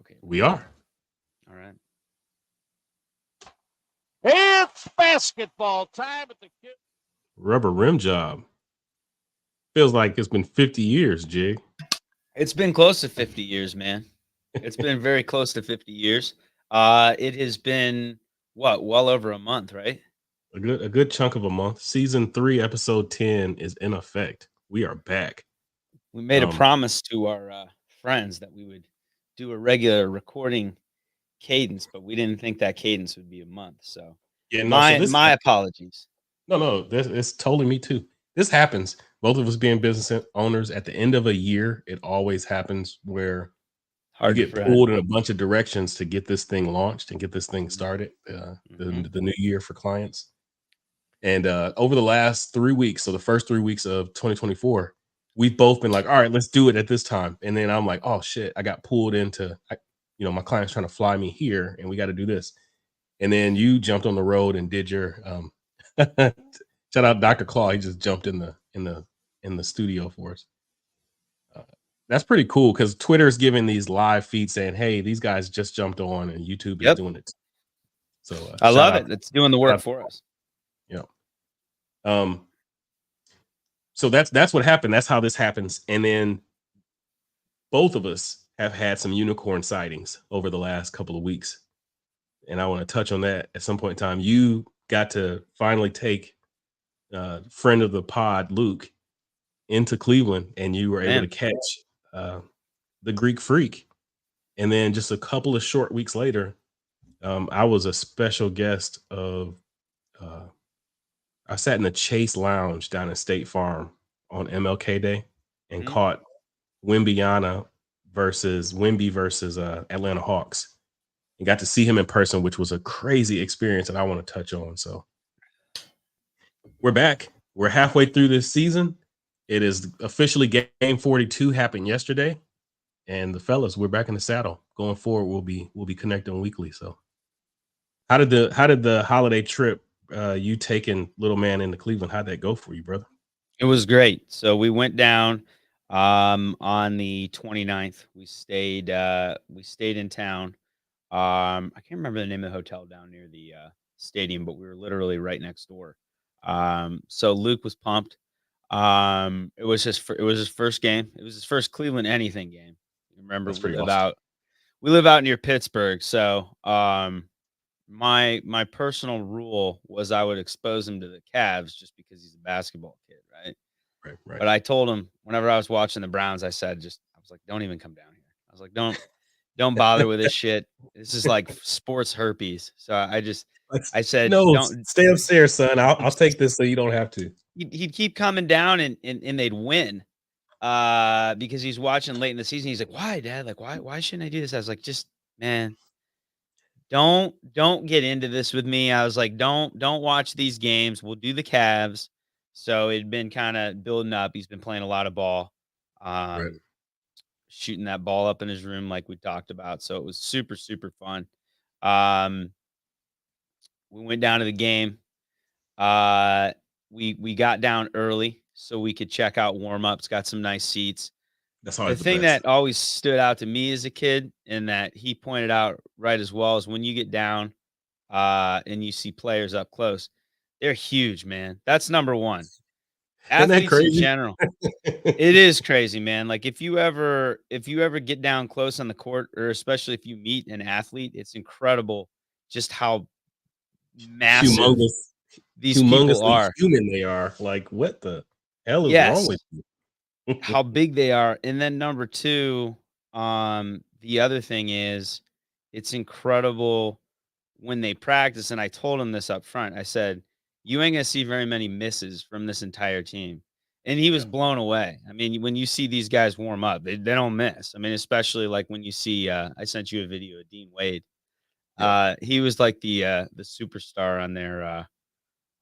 Okay, We are. all right. It's basketball time at the kid. Rubber rim job. Feels like it's been 50 years, Jig. It's been close to 50 years, man. It's been very close to 50 years. It has been what, well over a month, right? A good chunk of a month. Season 3, episode 10 is in effect. We are back. We made a promise to our friends that we would do a regular recording cadence, but we didn't think that cadence would be a month. So, Yeah, no. So this my apologies. no. It's totally me too. This happens. Both of us being business owners at the end of a year, it always happens where Hard you to get forget. pulled in a bunch of directions to get this thing launched and get this thing started. The new year for clients. And over the last 3 weeks, so the first 3 weeks of 2024, we've both been like, all right, let's do it at this time. And then I'm like, oh shit, I got pulled into, my client's trying to fly me here and we got to do this. And then you jumped on the road and did your shout out Dr. Claw. He just jumped in the studio for us. That's pretty cool because Twitter's giving these live feeds saying, hey, these guys just jumped on and YouTube is doing it. So I love it. It's doing the work for us. Yeah. So that's what happened. That's how this happens. And then both of us have had some unicorn sightings over the last couple of weeks. And I want to touch on that at some point in time. You got to finally take friend of the pod, Luke, into Cleveland, and you were able to catch the Greek Freak. And then just a couple of short weeks later, I was a special guest of I sat in the Chase Lounge down at State Farm on MLK Day and caught Wemby versus Atlanta Hawks, and got to see him in person, which was a crazy experience that I want to touch on. So we're back. We're halfway through this season. It is officially game 42 happened yesterday, and the fellas, we're back in the saddle. Going forward, we'll be connecting weekly. So how did the holiday trip, you taking little man into Cleveland, how'd that go for you, brother? It was great. So we went down on the 29th. We stayed in town. I can't remember the name of the hotel down near the stadium, but we were literally right next door. So Luke was pumped. It was his first game. It was his first Cleveland anything game. Remember, we live out near Pittsburgh, so my personal rule was I would expose him to the Cavs just because he's a basketball kid, right? Right. But I told him whenever I was watching the Browns, I was like, don't even come down here. I was like, don't bother with this shit. This is like sports herpes. So I said, no, don't stay upstairs, son. I'll take this so you don't have to. He'd keep coming down and they'd win. Because he's watching late in the season. He's like, why, Dad? Like, why shouldn't I do this? I was like, just, man, don't get into this with me. I was like, don't watch these games. We'll do the Cavs. So it'd been kind of building up. He's been playing a lot of ball, shooting that ball up in his room like we talked about. So it was super, super fun. We went down to the game. We got down early so we could check out warm-ups, got some nice seats. That's always the thing best. that always stood out to me as a kid, and that he pointed out right as well, is when you get down and you see players up close, they're huge, man. That's number one. Athletes in general. It is crazy, man. Like if you ever get down close on the court, or especially if you meet an athlete, it's incredible just how massive these people are. Human they are. Like, what the hell is wrong with you? How big they are. And then number two, the other thing is, it's incredible when they practice. And I told him this up front. I said, you ain't gonna see very many misses from this entire team. And he was blown away. I mean, when you see these guys warm up, they don't miss. I mean, especially like when you see, I sent you a video of Dean Wade. He was like the superstar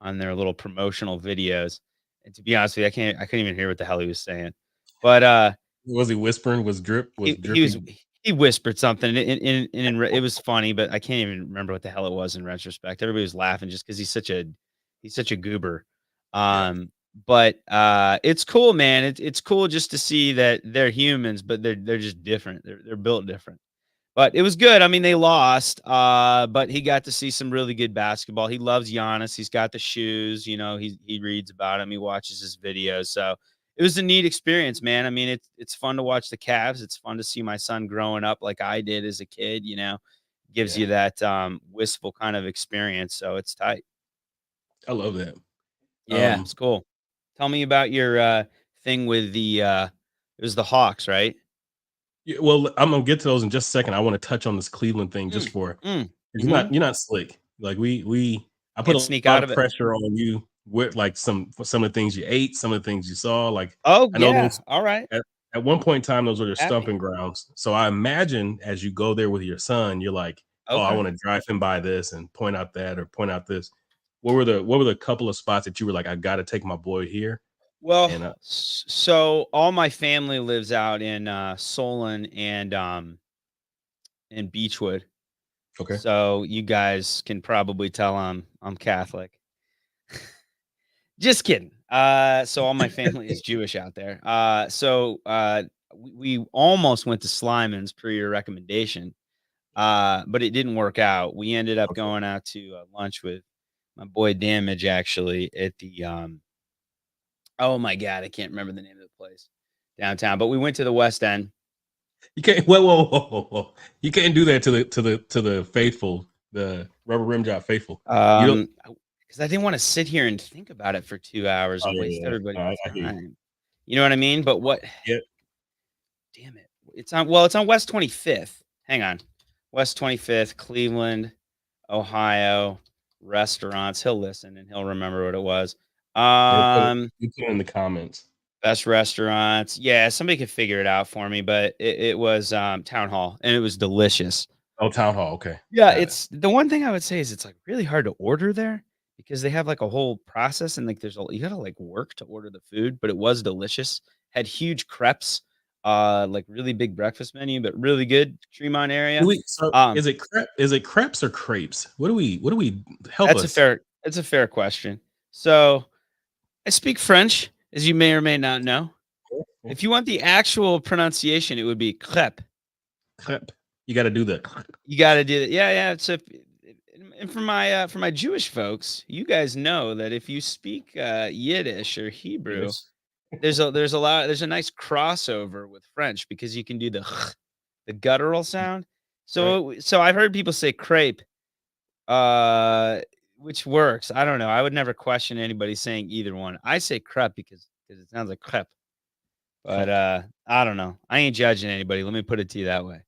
on their little promotional videos. And to be honest with you, I couldn't even hear what the hell he was saying. But was he whispering? Was drip? He whispered something, and it was funny, but I can't even remember what the hell it was in retrospect. Everybody was laughing just because he's such a goober. But it's cool, man. It's cool just to see that they're humans, but they're just different. They're built different. But it was good. I mean, they lost, but he got to see some really good basketball. He loves Giannis. He's got the shoes. You know, he reads about him. He watches his videos. So it was a neat experience, man. I mean, it's fun to watch the Cavs. It's fun to see my son growing up like I did as a kid. You know, gives Yeah, you that wistful kind of experience. So it's tight. I love that. Yeah, it's cool. Tell me about your thing with the it was the Hawks, right? Yeah, well, I'm gonna get to those in just a second. I want to touch on this Cleveland thing just Mm, for mhm. you're not slick. Like we I put Can't a sneak lot out of of it. pressure on you with like some of the things you ate, some of the things you saw. Like Oh I know yeah. those All right. at one point in time, those were their Happy. stumping grounds. So I imagine as you go there with your son, you're like, oh, I Okay. want to drive him by this and point out that or point out this. What were the couple of spots that you were like, I got to take my boy here? Well, And so all my family lives out in Solon and Beechwood. okay, So you guys can probably tell I'm Catholic. Just kidding. So all my family is Jewish out there. We almost went to Slyman's per your recommendation. But it didn't work out. We ended up okay. going out to lunch with my boy Damage actually at the oh my god, I can't remember the name of the place downtown, but we went to the West End. You can't whoa. You can't do that to the faithful, the rubber rim job faithful. You don't Because I didn't want to sit here and think about it for 2 hours oh and waste yeah, no, everybody's I hear you. time. You know what I mean? But what Yeah, damn it. It's on West 25th. Hang on. West 25th, Cleveland, Ohio, restaurants. He'll listen and he'll remember what it was. yeah, Um, you put it in the comments. Best restaurants. Yeah, somebody could figure it out for me, but it was Town Hall and it was delicious. Oh, town hall, okay. Yeah, Got it. it's the one thing I would say is it's like really hard to order there because they have like a whole process and like you gotta like work to order the food, but it was delicious. Had huge crepes, like really big breakfast menu, but really good Tremont Do area. we so Um, is it crepes or crepes? What do we help us? that's a fair question. So I speak French, as you may or may not know. Yeah, If you want the actual pronunciation, it would be crepe. crepe. You gotta do the You gotta do that. Yeah, yeah. So, and for my Jewish folks, you guys know that if you speak Yiddish or Hebrew, Yes. there's a nice crossover with French because you can do the guttural sound. Right. So I've heard people say crepe, uh, which works. I don't know. I would never question anybody saying either one. I say crepe because it sounds like crepe. But Crepe. I don't know. I ain't judging anybody. Let me put it to you that way.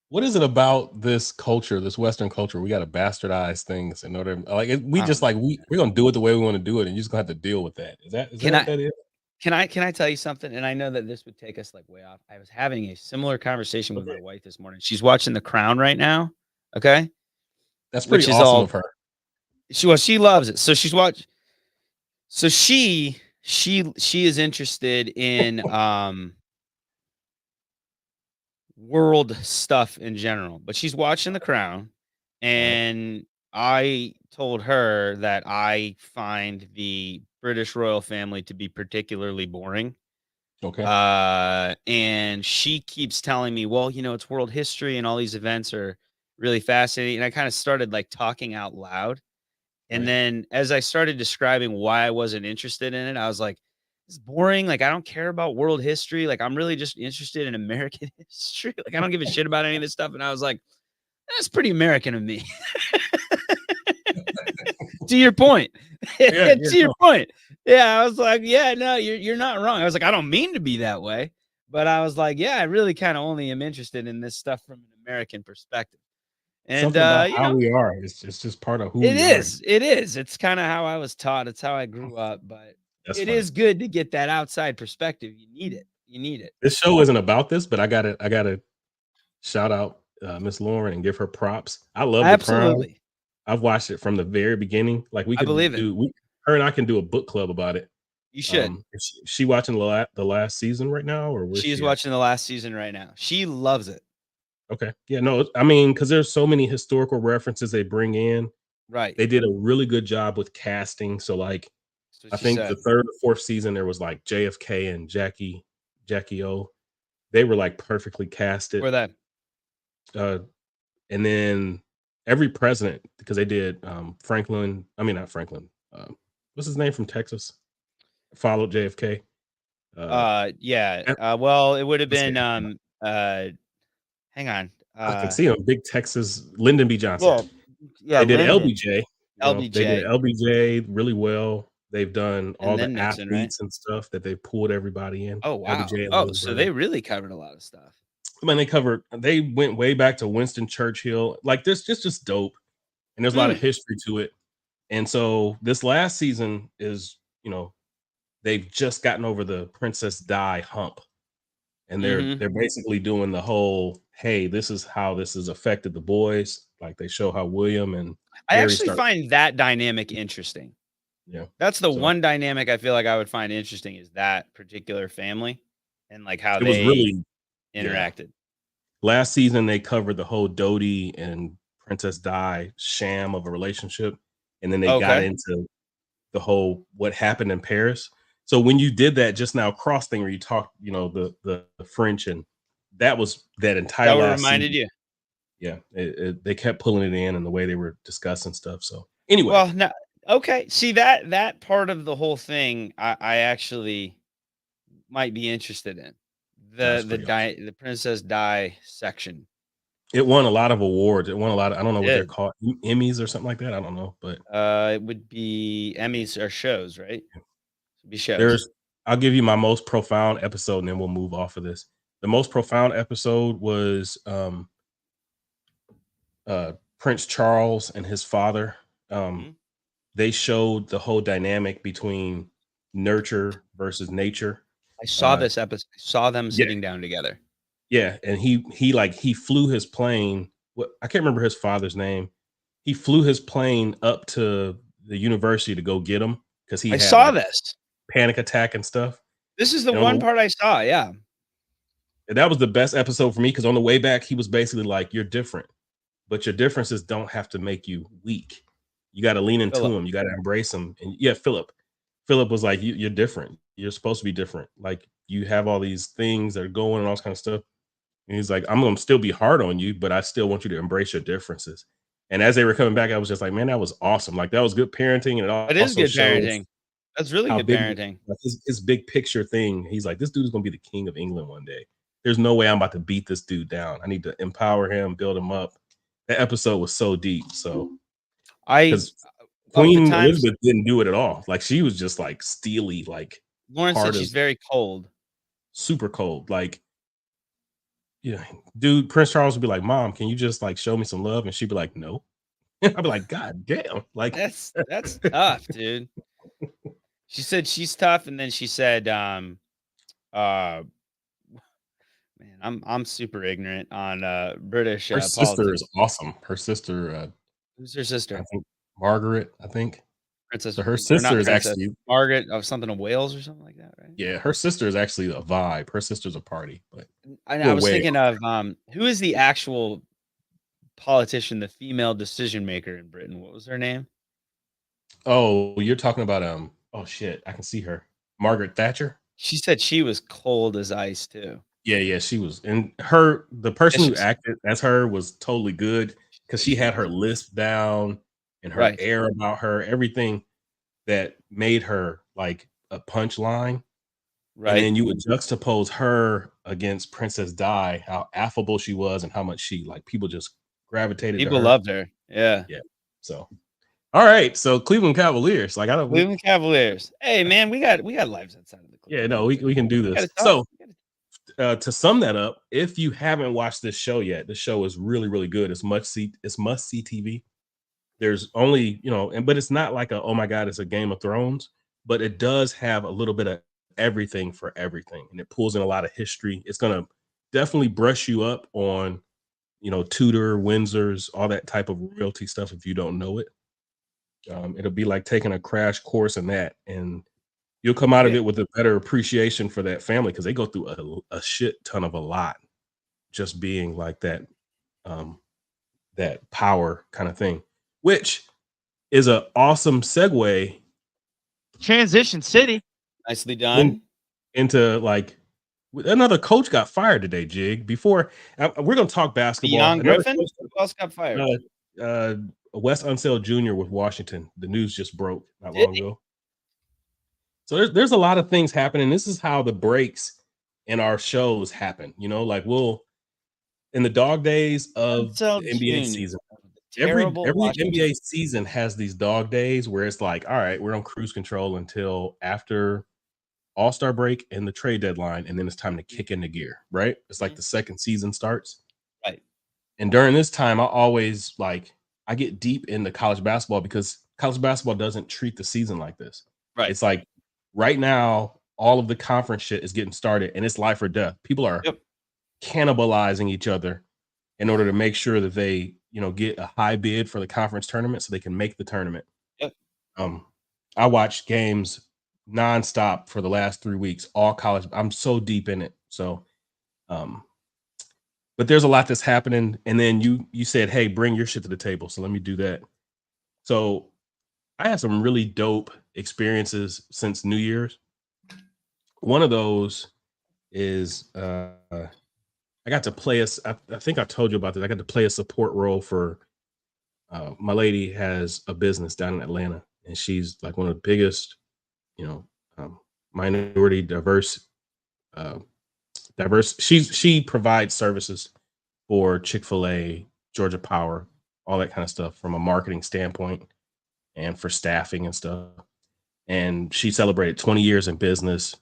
What is it about this culture, this Western culture? We gotta bastardize things in order like we I just don't know. like we're gonna do it the way we want to do it, and you're just gonna have to deal with that. Is that Can what I that is? can I tell you something? And I know that this would take us like way off. I was having a similar conversation with my Okay. wife this morning. She's watching The Crown right now. Okay. That's pretty Which is awesome of all her. she loves it. So she's watch so she is interested in world stuff in general, but she's watching The Crown, Right. and I told her that I find the British royal family to be particularly boring. Okay. And she keeps telling me, well, you know, it's world history and all these events are really fascinating. And I kind of started like talking out loud. And Right. then as I started describing why I wasn't interested in it, I was like, it's boring. Like, I don't care about world history. Like, I'm really just interested in American history. Like, I don't give a shit about any of this stuff. And I was like, that's pretty American of me. To your point. Yeah, yeah, To your no. point. Yeah, I was like, "Yeah, no, you're not wrong." I was like, "I don't mean to be that way." But I was like, "Yeah, I really kinda only am interested in this stuff from an American perspective." And, Something about you how know, we are. It's just part of who we are. it is. It's kinda how I was taught. It's how I grew up, but That's it funny. is good to get that outside perspective. You need it. You need it. This show isn't about this, but I gotta shout out Miss Lauren and give her props. I love The Crown. Absolutely. I've watched it from the very beginning. Like we I believe could it. do we her and I can do a book club about it. You should. Is she watching the last season right now, or where's She is she at? watching the last season right now. She loves it. Okay. Yeah, no, I mean, because there's so many historical references they bring in. Right. They did a really good job with casting. So, like, That's what I she think the said. 3rd or 4th season, there was, like, JFK and Jackie O. They were, like, perfectly casted. For that. Uh, and then every president, because they did Franklin. I mean, not Franklin. What's his name from Texas? Followed JFK. Yeah. F- Well, it would have what's his been name? hang on. I can see him. Big Texas. Lyndon B. Johnson. Well, yeah, They did Lyndon, LBJ. They did LBJ, LBJ really well. They've done all and then the Nixon, right? athletes and stuff that they pulled everybody in. Oh, wow. LBJ and Oh, so Leesburg. they really covered a lot of stuff. I mean, they went way back to Winston Churchill. Like this, just dope. And there's a lot of history to it. And so this last season is, they've just gotten over the Princess Di hump. And they're basically doing the whole, hey, this is how this has affected the boys. Like they show how William and I Harry actually find that dynamic interesting. Yeah. That's the one dynamic I feel like I would find interesting is that particular family and like how it was they really interacted. Last season they covered the whole Dodie and Princess Di sham of a relationship, and then they got into the whole what happened in Paris. So when you did that just now cross thing where you talked, the French, and that was that entire That last reminded season. you. Yeah, they kept pulling it in and the way they were discussing stuff. So anyway, Well, no, okay. See that part of the whole thing, I actually might be interested in the Princess Di section. It won a lot of awards. It won a lot of, I don't know what they're Did. called, Emmys or something like that. I don't know, but It would be Emmys or shows, right? It'd be shows. I'll give you my most profound episode and then we'll move off of this. The most profound episode was Prince Charles and his father. They showed the whole dynamic between nurture versus nature. I saw this episode. Saw them sitting down together. Yeah, and he flew his plane. I can't remember his father's name. He flew his plane up to the university to go get him because he saw this panic attack and stuff. This is the one part I saw. Yeah, and that was the best episode for me because on the way back he was basically like, "You're different, but your differences don't have to make you weak. You got to lean into them. You got to embrace them." And yeah, Philip was like, "You're different. You're supposed to be different. Like you have all these things that are going and all this kind of stuff." And he's like, "I'm gonna still be hard on you, but I still want you to embrace your differences." And as they were coming back, I was just like, "Man, that was awesome! Like that was good parenting." And it is good parenting. That's really good parenting. Like his big picture thing. He's like, "This dude is gonna be the king of England one day. There's no way I'm about to beat this dude down. I need to empower him, build him up." That episode was so deep. So because Queen Elizabeth didn't do it at all. Like she was just like steely. Like Lauren said she's very cold, super cold. Like. Yeah, dude, Prince Charles would be like, "Mom, can you just like show me some love?" And she'd be like, "No." I'd be like, "God damn!" Like that's tough, dude. She said she's tough, and then she said, "Man, I'm super ignorant on British." Her sister is awesome. Her sister, who's her sister? I think Margaret. I think Princess. So her sister is actually Margaret of something of Wales or something like that, right? Yeah, her sister is actually a vibe. Her sister's a party, but I was thinking of who is the actual politician, the female decision maker in Britain? What was her name? Oh, you're talking about oh shit, I can see her. Margaret Thatcher. She said she was cold as ice too. Yeah, she was. And the person who acted as her was totally good because she had her lisp down and her air about her, everything that made her like a punchline. Right. And then you would juxtapose her against Princess Di, how affable she was and how much she like people just gravitated. People loved her. Yeah. Yeah. So all right. So Cleveland Cavaliers. Like Cleveland Cavaliers. Hey man, we got lives outside of the Cleveland. Yeah, no, we can do this. So to sum that up, if you haven't watched this show yet, the show is really, really good. It's must see TV. There's only, but it's not like oh my God, it's a Game of Thrones, but it does have a little bit of everything for everything. And it pulls in a lot of history. It's going to definitely brush you up on, Tudor, Windsors, all that type of royalty stuff. If you don't know it, it'll be like taking a crash course in that. And you'll come out of it with a better appreciation for that family because they go through a shit ton of a lot just being like that, that power kind of thing, which is an awesome segue. Transition City. Nicely done. Into like, Another coach got fired today, Jig. Before we're going to talk basketball. Young Another Griffin? coach, Who else got fired? Wes Unseld Jr. with Washington. The news just broke not Did long ago. So there's a lot of things happening. This is how the breaks in our shows happen. You know, like we'll in the dog days of the Unseld NBA Jr. season. Every Terrible Washington. NBA season has these dog days where it's like, all right, we're on cruise control until after All-Star break and the trade deadline, and then it's time to kick into gear, right? It's like the second season starts. Right. And during this time, I get deep into college basketball because college basketball doesn't treat the season like this. Right. It's like right now, all of the conference shit is getting started and it's life or death. People are cannibalizing each other in order to make sure that they, get a high bid for the conference tournament so they can make the tournament. Yep. I watched games nonstop for the last 3 weeks, all college. I'm so deep in it. So, but there's a lot that's happening. And then you said, hey, bring your shit to the table. So let me do that. So I had some really dope experiences since New Year's. One of those is I got to play I think I told you about this. I got to play a support role for my lady has a business down in Atlanta, and she's like one of the biggest, minority diverse. She provides services for Chick-fil-A, Georgia Power, all that kind of stuff from a marketing standpoint and for staffing and stuff. And she celebrated 20 years in business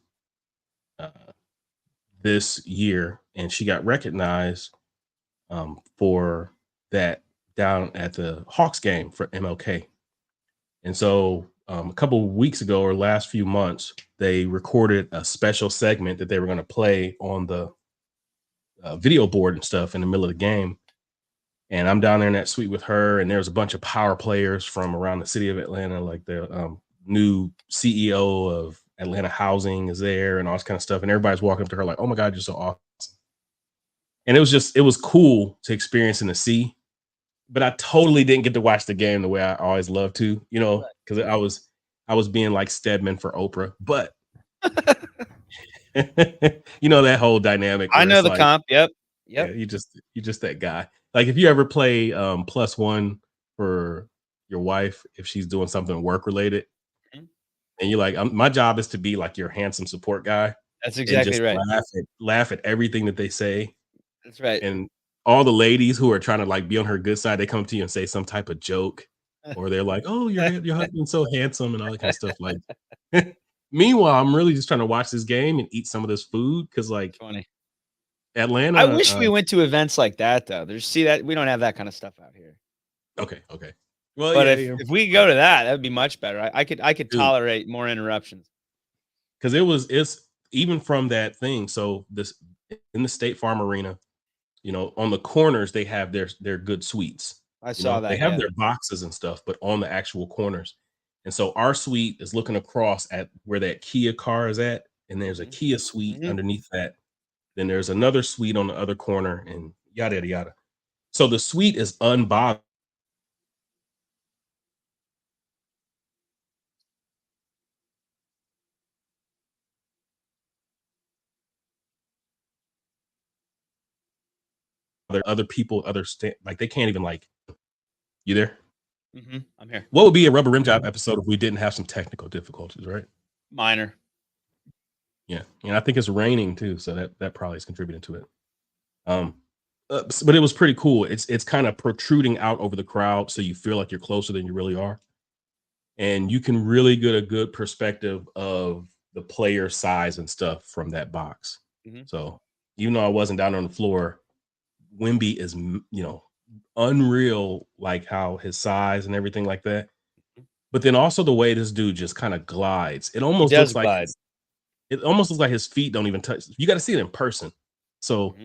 this year, and she got recognized for that down at the Hawks game for MLK. And so a couple of weeks ago or last few months, they recorded a special segment that they were going to play on the video board and stuff in the middle of the game. And I'm down there in that suite with her, and there's a bunch of power players from around the city of Atlanta, like the new CEO of Atlanta Housing is there and all this kind of stuff. And everybody's walking up to her like, oh my God, you're so awesome. And it was cool to experience and to see. But I totally didn't get to watch the game the way I always love to, because I was being like Stedman for Oprah. But that whole dynamic. I know the like, comp. Yep. Yeah, you just that guy. Like if you ever play +1 for your wife if she's doing something work related, and you're like, my job is to be like your handsome support guy. That's exactly right. Laugh at everything that they say. That's right. And all the ladies who are trying to like be on her good side, they come up to you and say some type of joke, or they're like, "Oh, your husband's so handsome," and all that kind of stuff. Like, meanwhile, I'm really just trying to watch this game and eat some of this food because, like, funny. Atlanta. I wish we went to events like that though. We don't have that kind of stuff out here. Okay. Well, but if we go to that would be much better. I could tolerate more interruptions. Because it's even from that thing. So this in the State Farm Arena, on the corners they have their good suites. I saw that. They have their boxes and stuff, but on the actual corners. And so our suite is looking across at where that Kia car is at, and there's a Kia suite underneath that. Then there's another suite on the other corner, and yada yada yada. So the suite is unbothered. Other people, like they can't even like. You there? I'm here. What would be a Rubber Rim Job episode if we didn't have some technical difficulties, right? Minor. Yeah, and I think it's raining too, so that probably is contributing to it. But it was pretty cool. It's kind of protruding out over the crowd, so you feel like you're closer than you really are, and you can really get a good perspective of the player size and stuff from that box. So even though I wasn't down on the floor, Wemby is unreal, like how his size and everything like that. But then also the way this dude just kind of glides. It almost looks like his feet don't even touch. You got to see it in person. So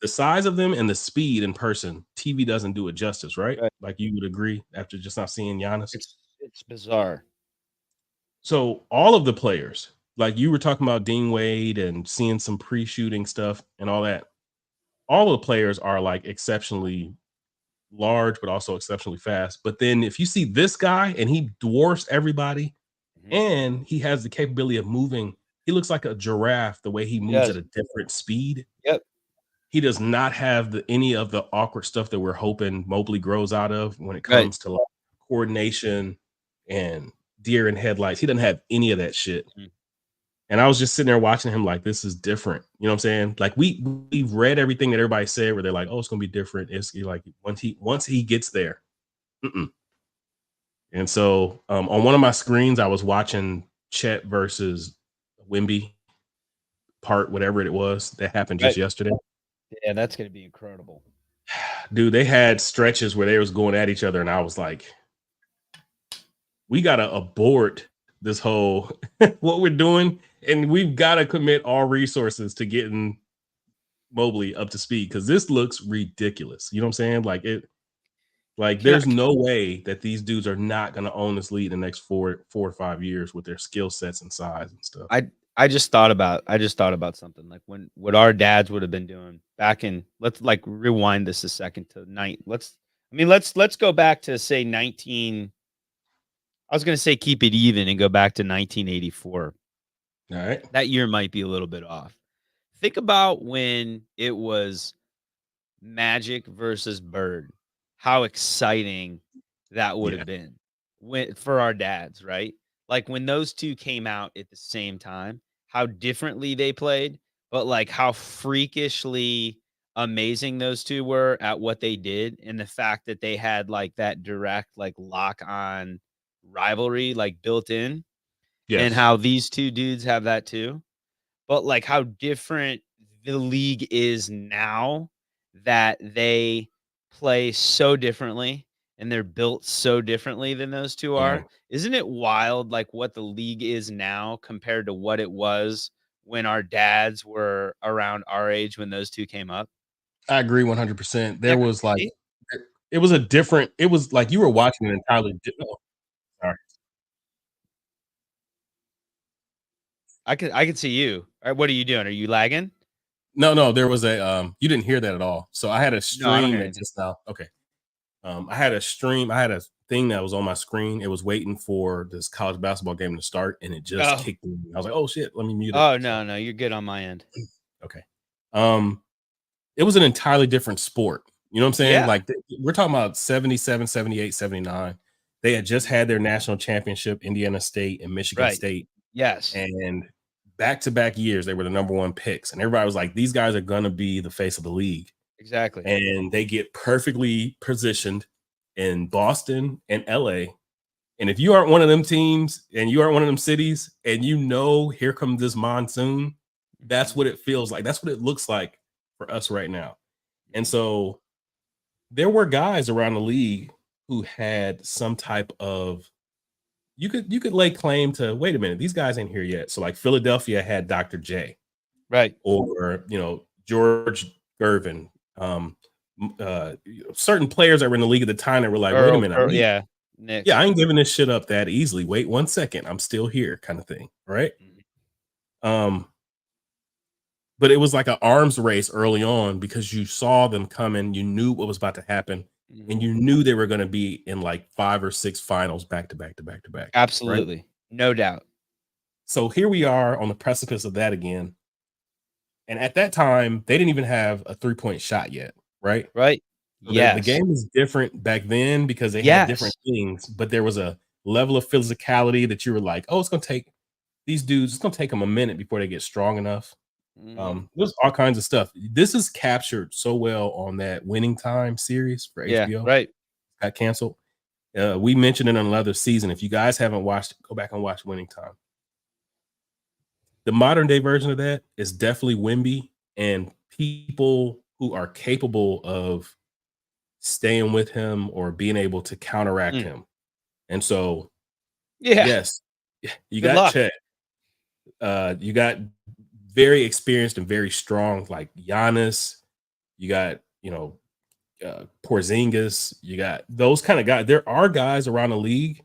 the size of them and the speed in person, TV doesn't do it justice, right? Like you would agree after just not seeing Giannis. It's bizarre. So all of the players, like you were talking about Dean Wade and seeing some pre-shooting stuff and all that. All of the players are like exceptionally large, but also exceptionally fast. But then if you see this guy and he dwarfs everybody and he has the capability of moving he looks like a giraffe the way he moves at a different speed. Yep. He does not have any of the awkward stuff that we're hoping Mobley grows out of when it comes to like coordination and deer in headlights. He doesn't have any of that shit. Mm-hmm. And I was just sitting there watching him like, this is different. You know what I'm saying? Like we've read everything that everybody said where they're like, oh, it's gonna be different. It's like once he gets there. And so on one of my screens, I was watching Chet versus Wemby part, whatever it was that happened just yesterday. Yeah, that's gonna be incredible. Dude, they had stretches where they was going at each other, and I was like, we gotta abort this whole what we're doing, and we've got to commit all resources to getting Mobley up to speed because this looks ridiculous. You know what I'm saying? Like there's no way that these dudes are not going to own this league in the next 4 or 5 years with their skill sets and size and stuff. I just thought about something like what our dads would have been doing back in. Let's like rewind this a second to night. Let's go back to say 19. I was going to say keep it even and go back to 1984. All right. That year might be a little bit off. Think about when it was Magic versus Bird. How exciting that would have been for our dads, right? Like when those two came out at the same time, how differently they played, but like how freakishly amazing those two were at what they did. And the fact that they had like that direct, like lock on rivalry, like built in. Yes. And how these two dudes have that too. But like how different the league is now that they play so differently and they're built so differently than those two are. Isn't it wild like what the league is now compared to what it was when our dads were around our age when those two came up? I agree 100%. There was like it was like you were watching an entirely different. Sorry. I could see you. All right, what are you doing? Are you lagging? No, there was a you didn't hear that at all. So I had a stream that just now. Okay. I had a thing that was on my screen. It was waiting for this college basketball game to start, and it just kicked in. I was like, oh shit, let me mute it. Oh no, you're good on my end. Okay. It was an entirely different sport. You know what I'm saying? Yeah. Like we're talking about 77, 78, 79. They had just had their national championship, Indiana State and Michigan State. Yes. And back-to-back years, they were the number one picks. And everybody was like, these guys are going to be the face of the league. Exactly. And they get perfectly positioned in Boston and LA. And if you aren't one of them teams and you aren't one of them cities and you know, here comes this monsoon, that's what it feels like. That's what it looks like for us right now. And so there were guys around the league who had some type of you could lay claim to, wait a minute, these guys ain't here yet. So like Philadelphia had Dr. J. Right. Or, George Gervin. Certain players that were in the league at the time that were like, wait a minute. Nick. I ain't giving this shit up that easily. Wait 1 second. I'm still here kind of thing. Right. But it was like an arms race early on because you saw them coming. You knew what was about to happen. And you knew they were going to be in like 5 or 6 finals back to back. Absolutely. Right? No doubt. So here we are on the precipice of that again. And at that time, they didn't even have a 3-point shot yet. Right. Right. So the game was different back then because they had different things, but there was a level of physicality that you were like, oh, it's going to take these dudes, it's going to take them a minute before they get strong enough. There's all kinds of stuff. This is captured so well on that Winning Time series for HBO. Right. Got canceled. We mentioned it in another season. If you guys haven't watched, go back and watch Winning Time. The modern day version of that is definitely Wemby and people who are capable of staying with him or being able to counteract him. And so, yes, you got Chet. You got very experienced and very strong, like Giannis. You got, Porzingis. You got those kind of guys. There are guys around the league.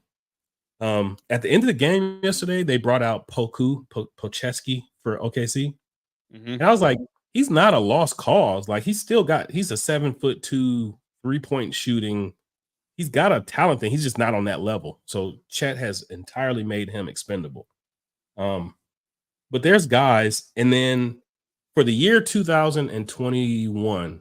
At the end of the game yesterday, they brought out Pocheski for OKC. And I was like, he's not a lost cause. Like he's a 7'2" 3-point shooting. He's got a talent thing. He's just not on that level. So Chet has entirely made him expendable. But there's guys, and then for the year 2021,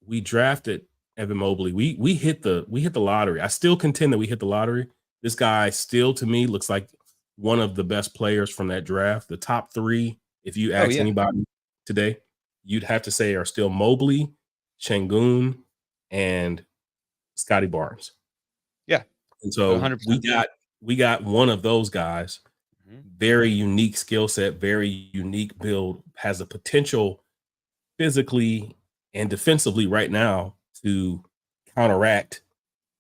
we drafted Evan Mobley. We hit the lottery. I still contend that we hit the lottery. This guy still to me looks like one of the best players from that draft. The top 3, if you Oh ask yeah. anybody today, you'd have to say are still Mobley, Şengün, and Scotty Barnes. Yeah. And so 100%. we got one of those guys. Mhm. Very unique skill set, very unique build, has the potential physically and defensively right now to counteract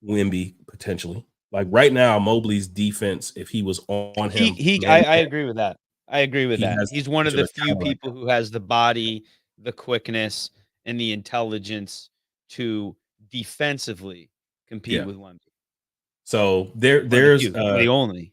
Wemby potentially. Like right now, Mobley's defense, if he was on him, I agree with that. I agree with he that. has the He's one of the potential to few counteract people who has the body, the quickness, and the intelligence to defensively compete Yeah. with Wemby. So One of the few, one of the only.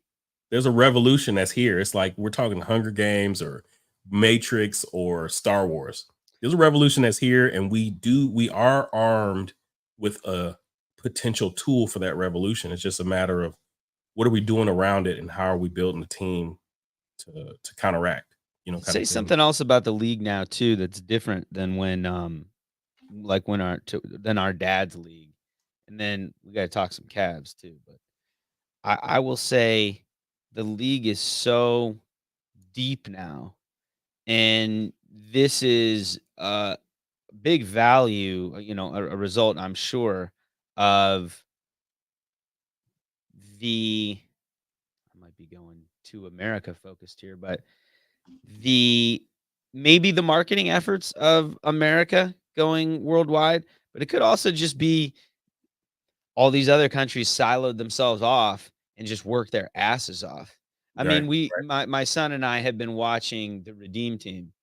there's a revolution that's here. It's like we're talking Hunger Games or Matrix or Star Wars. There's a revolution that's here, and we are armed with a potential tool for that revolution. It's just a matter of what are we doing around it and how are we building a team to counteract, kind of Say thing. something else about the league now too that's different than when like when than our dad's league. And then we got to talk some Cavs too, but I will say the league is so deep now, and this is a big value, a result, I'm sure, of I might be going too America focused here, but the maybe the marketing efforts of America going worldwide, but it could also just be all these other countries siloed themselves off and just worked their asses off. I mean, Right. my son and I have been watching the Redeem Team,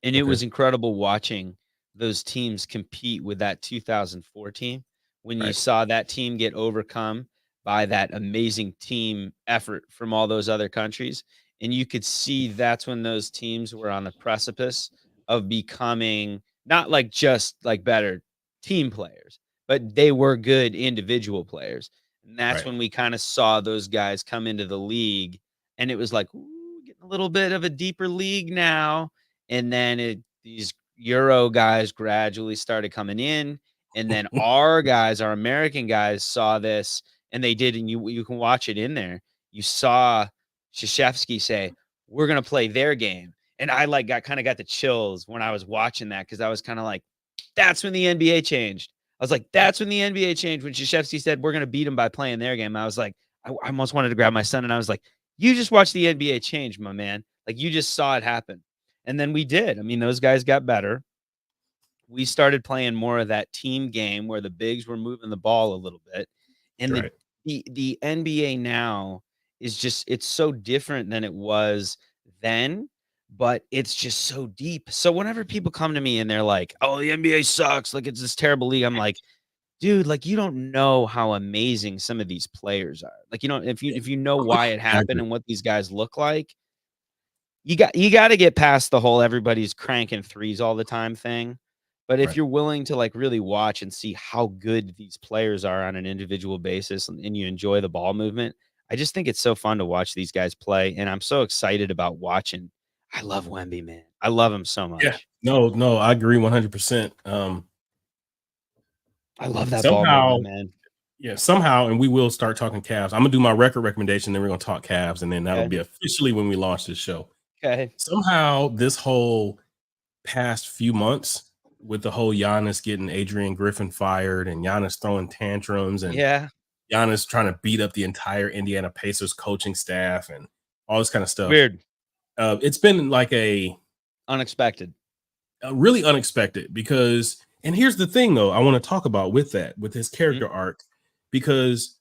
and it Okay. was incredible watching those teams compete with that 2004 team when you Right. saw that team get overcome by that amazing team effort from all those other countries. And you could see that's when those teams were on the precipice of becoming not like just like better team players, but they were good individual players. And that's Right. when we kind of saw those guys come into the league. And it was like, ooh, getting a little bit of a deeper league now, and then these Euro guys gradually started coming in, and then our guys, our American guys, saw this, and they did, and you can watch it in there. You saw Krzyzewski say, "We're gonna play their game," and I like got the chills when I was watching that because I was kind of like, "That's when the NBA changed." I was like, "That's when the NBA changed." When Krzyzewski said, "We're gonna beat them by playing their game," I was like, I almost wanted to grab my son, and I was like, "You just watched the NBA change, my man. Like you just saw it happen." And then we did. I mean, those guys got better. We started playing more of that team game where the bigs were moving the ball a little bit. And Right. the NBA now is just it's so different than it was then, but it's just so deep. So whenever people come to me and they're like, "Oh, the NBA sucks, like it's this terrible league." I'm like, "Dude, like you don't know how amazing some of these players are. Like you know, if you know why it I happened agree. and what these guys look like, you gotta get past the whole everybody's cranking threes all the time thing. But if Right. you're willing to, like, really watch and see how good these players are on an individual basis and you enjoy the ball movement, I just think it's so fun to watch these guys play, and I'm so excited about watching. I love Wemby, man. I love him so Yeah. much. No, I agree 100%. I love that ball Somehow, movement, man. yeah, somehow, and we will start talking Cavs. I'm gonna do my record recommendation, then we're gonna talk Cavs, and then that'll Okay. be officially when we launch this show. Okay. Somehow, this whole past few months with the whole Giannis getting Adrian Griffin fired and Giannis throwing tantrums and Yeah. Giannis trying to beat up the entire Indiana Pacers coaching staff and all this kind of stuff. Weird. It's been like a Unexpected. really unexpected because, and here's the thing though, I want to talk about with his Mhm. character arc, because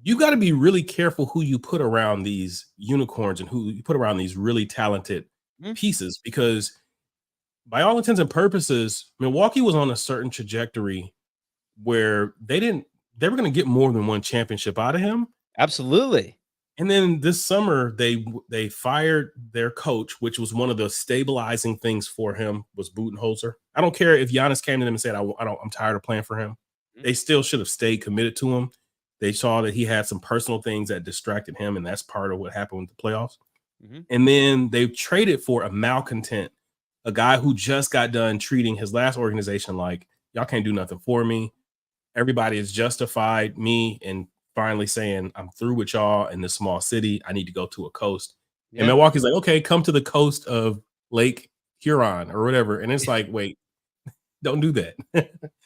you got to be really careful who you put around these unicorns and who you put around these really talented Mhm. pieces, because by all intents and purposes, Milwaukee was on a certain trajectory where they were going to get more than one championship out of him. Absolutely. And then this summer, they fired their coach, which was one of the stabilizing things for him was Budenholzer. I don't care if Giannis came to them and said, I'm tired of playing for him. Mhm. They still should have stayed committed to him. They saw that he had some personal things that distracted him, and that's part of what happened with the playoffs. And then they traded for a malcontent, a guy who just got done treating his last organization like, y'all can't do nothing for me. Everybody has justified me and finally saying, I'm through with y'all in this small city. I need to go to a coast. And Milwaukee's like, okay, come to the coast of Lake Huron or whatever. And it's like, wait, don't do that.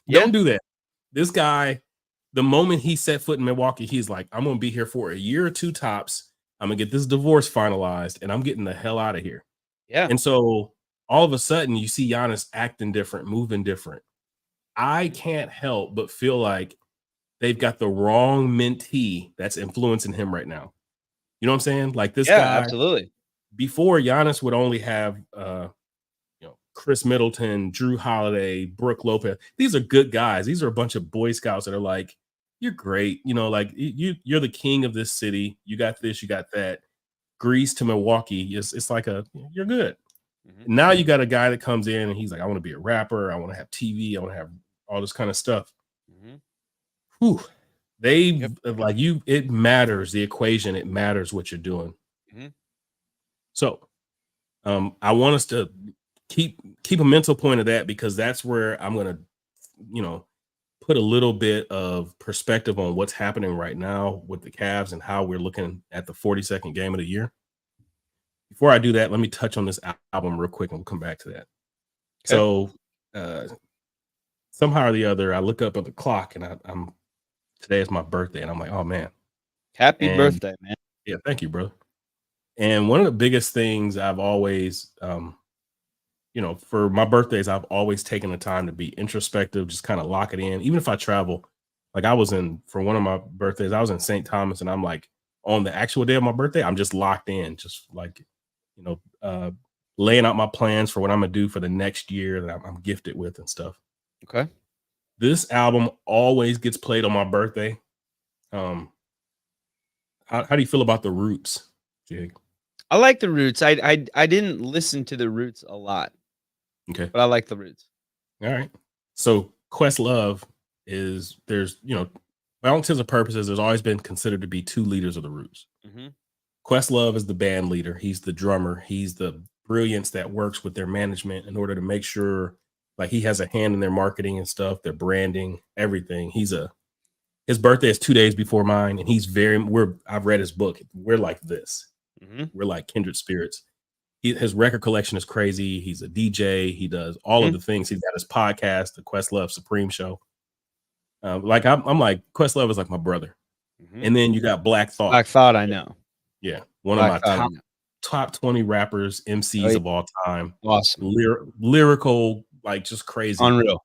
Don't do that. This guy, the moment he set foot in Milwaukee, he's like, I'm going to be here for a year or two tops. I'm going to get this divorce finalized and I'm getting the hell out of here. Yeah. And so all of a sudden you see Giannis acting different, moving different. I can't help but feel like they've got the wrong mentee that's influencing him right now. You know what I'm saying? Like this guy, absolutely. Before Giannis would only have, Chris Middleton, Drew Holiday, Brooke Lopez. These are good guys. These are a bunch of Boy Scouts that are like, you're great. You know, like you're the king of this city. You got this, you got that. Greece to Milwaukee. It's like you're good. Now you got a guy that comes in and he's like, I want to be a rapper. I want to have TV. I want to have all this kind of stuff. Whew. It matters. The equation, it matters what you're doing. So I want us to keep a mental point of that, because that's where I'm going to, put a little bit of perspective on what's happening right now with the Cavs and how we're looking at the 42nd game of the year. Before I do that, let me touch on this album real quick and we'll come back to that. Okay. So somehow or the other, I look up at the clock and today is my birthday and I'm like, oh man. Happy birthday, man. Yeah. Thank you, brother. And one of the biggest things I've always, for my birthdays, I've always taken the time to be introspective, just kind of lock it in. Even if I travel, like for one of my birthdays, I was in St. Thomas and I'm like, on the actual day of my birthday, I'm just locked in, just like, laying out my plans for what I'm going to do for the next year that I'm gifted with and stuff. Okay. This album always gets played on my birthday. How do you feel about the Roots, Jig? I like the Roots. I didn't listen to the Roots a lot. Okay. But I like the Roots. All right. So Questlove by all intents and purposes, there's always been considered to be two leaders of the Roots. Questlove is the band leader. He's the drummer. He's the brilliance that works with their management in order to make sure, like, he has a hand in their marketing and stuff, their branding, everything. His birthday is 2 days before mine, and I've read his book. We're like this. We're like kindred spirits. His record collection is crazy. He's a DJ. He does all of the things. He's got his podcast, the Questlove Supreme Show. I'm like Questlove is like my brother. And then you got Black Thought. Black Thought, I know. Yeah, one of my top 20 rappers, MCs of all time. Awesome, lyrical, like just crazy, unreal.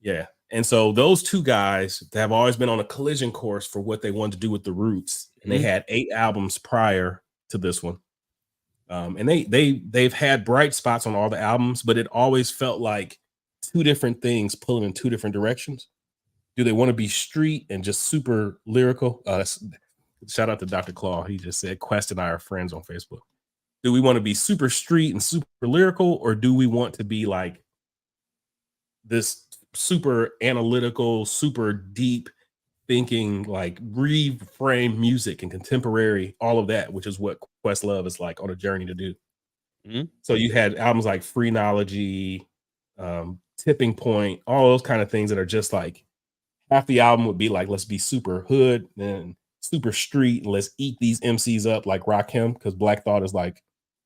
Yeah, and so those two guys have always been on a collision course for what they wanted to do with the Roots, and they had 8 albums prior to this one. And they've had bright spots on all the albums, but it always felt like two different things pulling in two different directions. Do they want to be street and just super lyrical? Shout out to Dr. Claw. He just said Quest and I are friends on Facebook. Do we want to be super street and super lyrical, or do we want to be like this super analytical, super deep thinking, like reframe music and contemporary, all of that, which is what Questlove is like on a journey to do. So you had albums like Phrenology, Tipping Point, all those kind of things that are just like, half the album would be like, let's be super hood and super street and let's eat these MCs up like Rakim, because Black Thought is like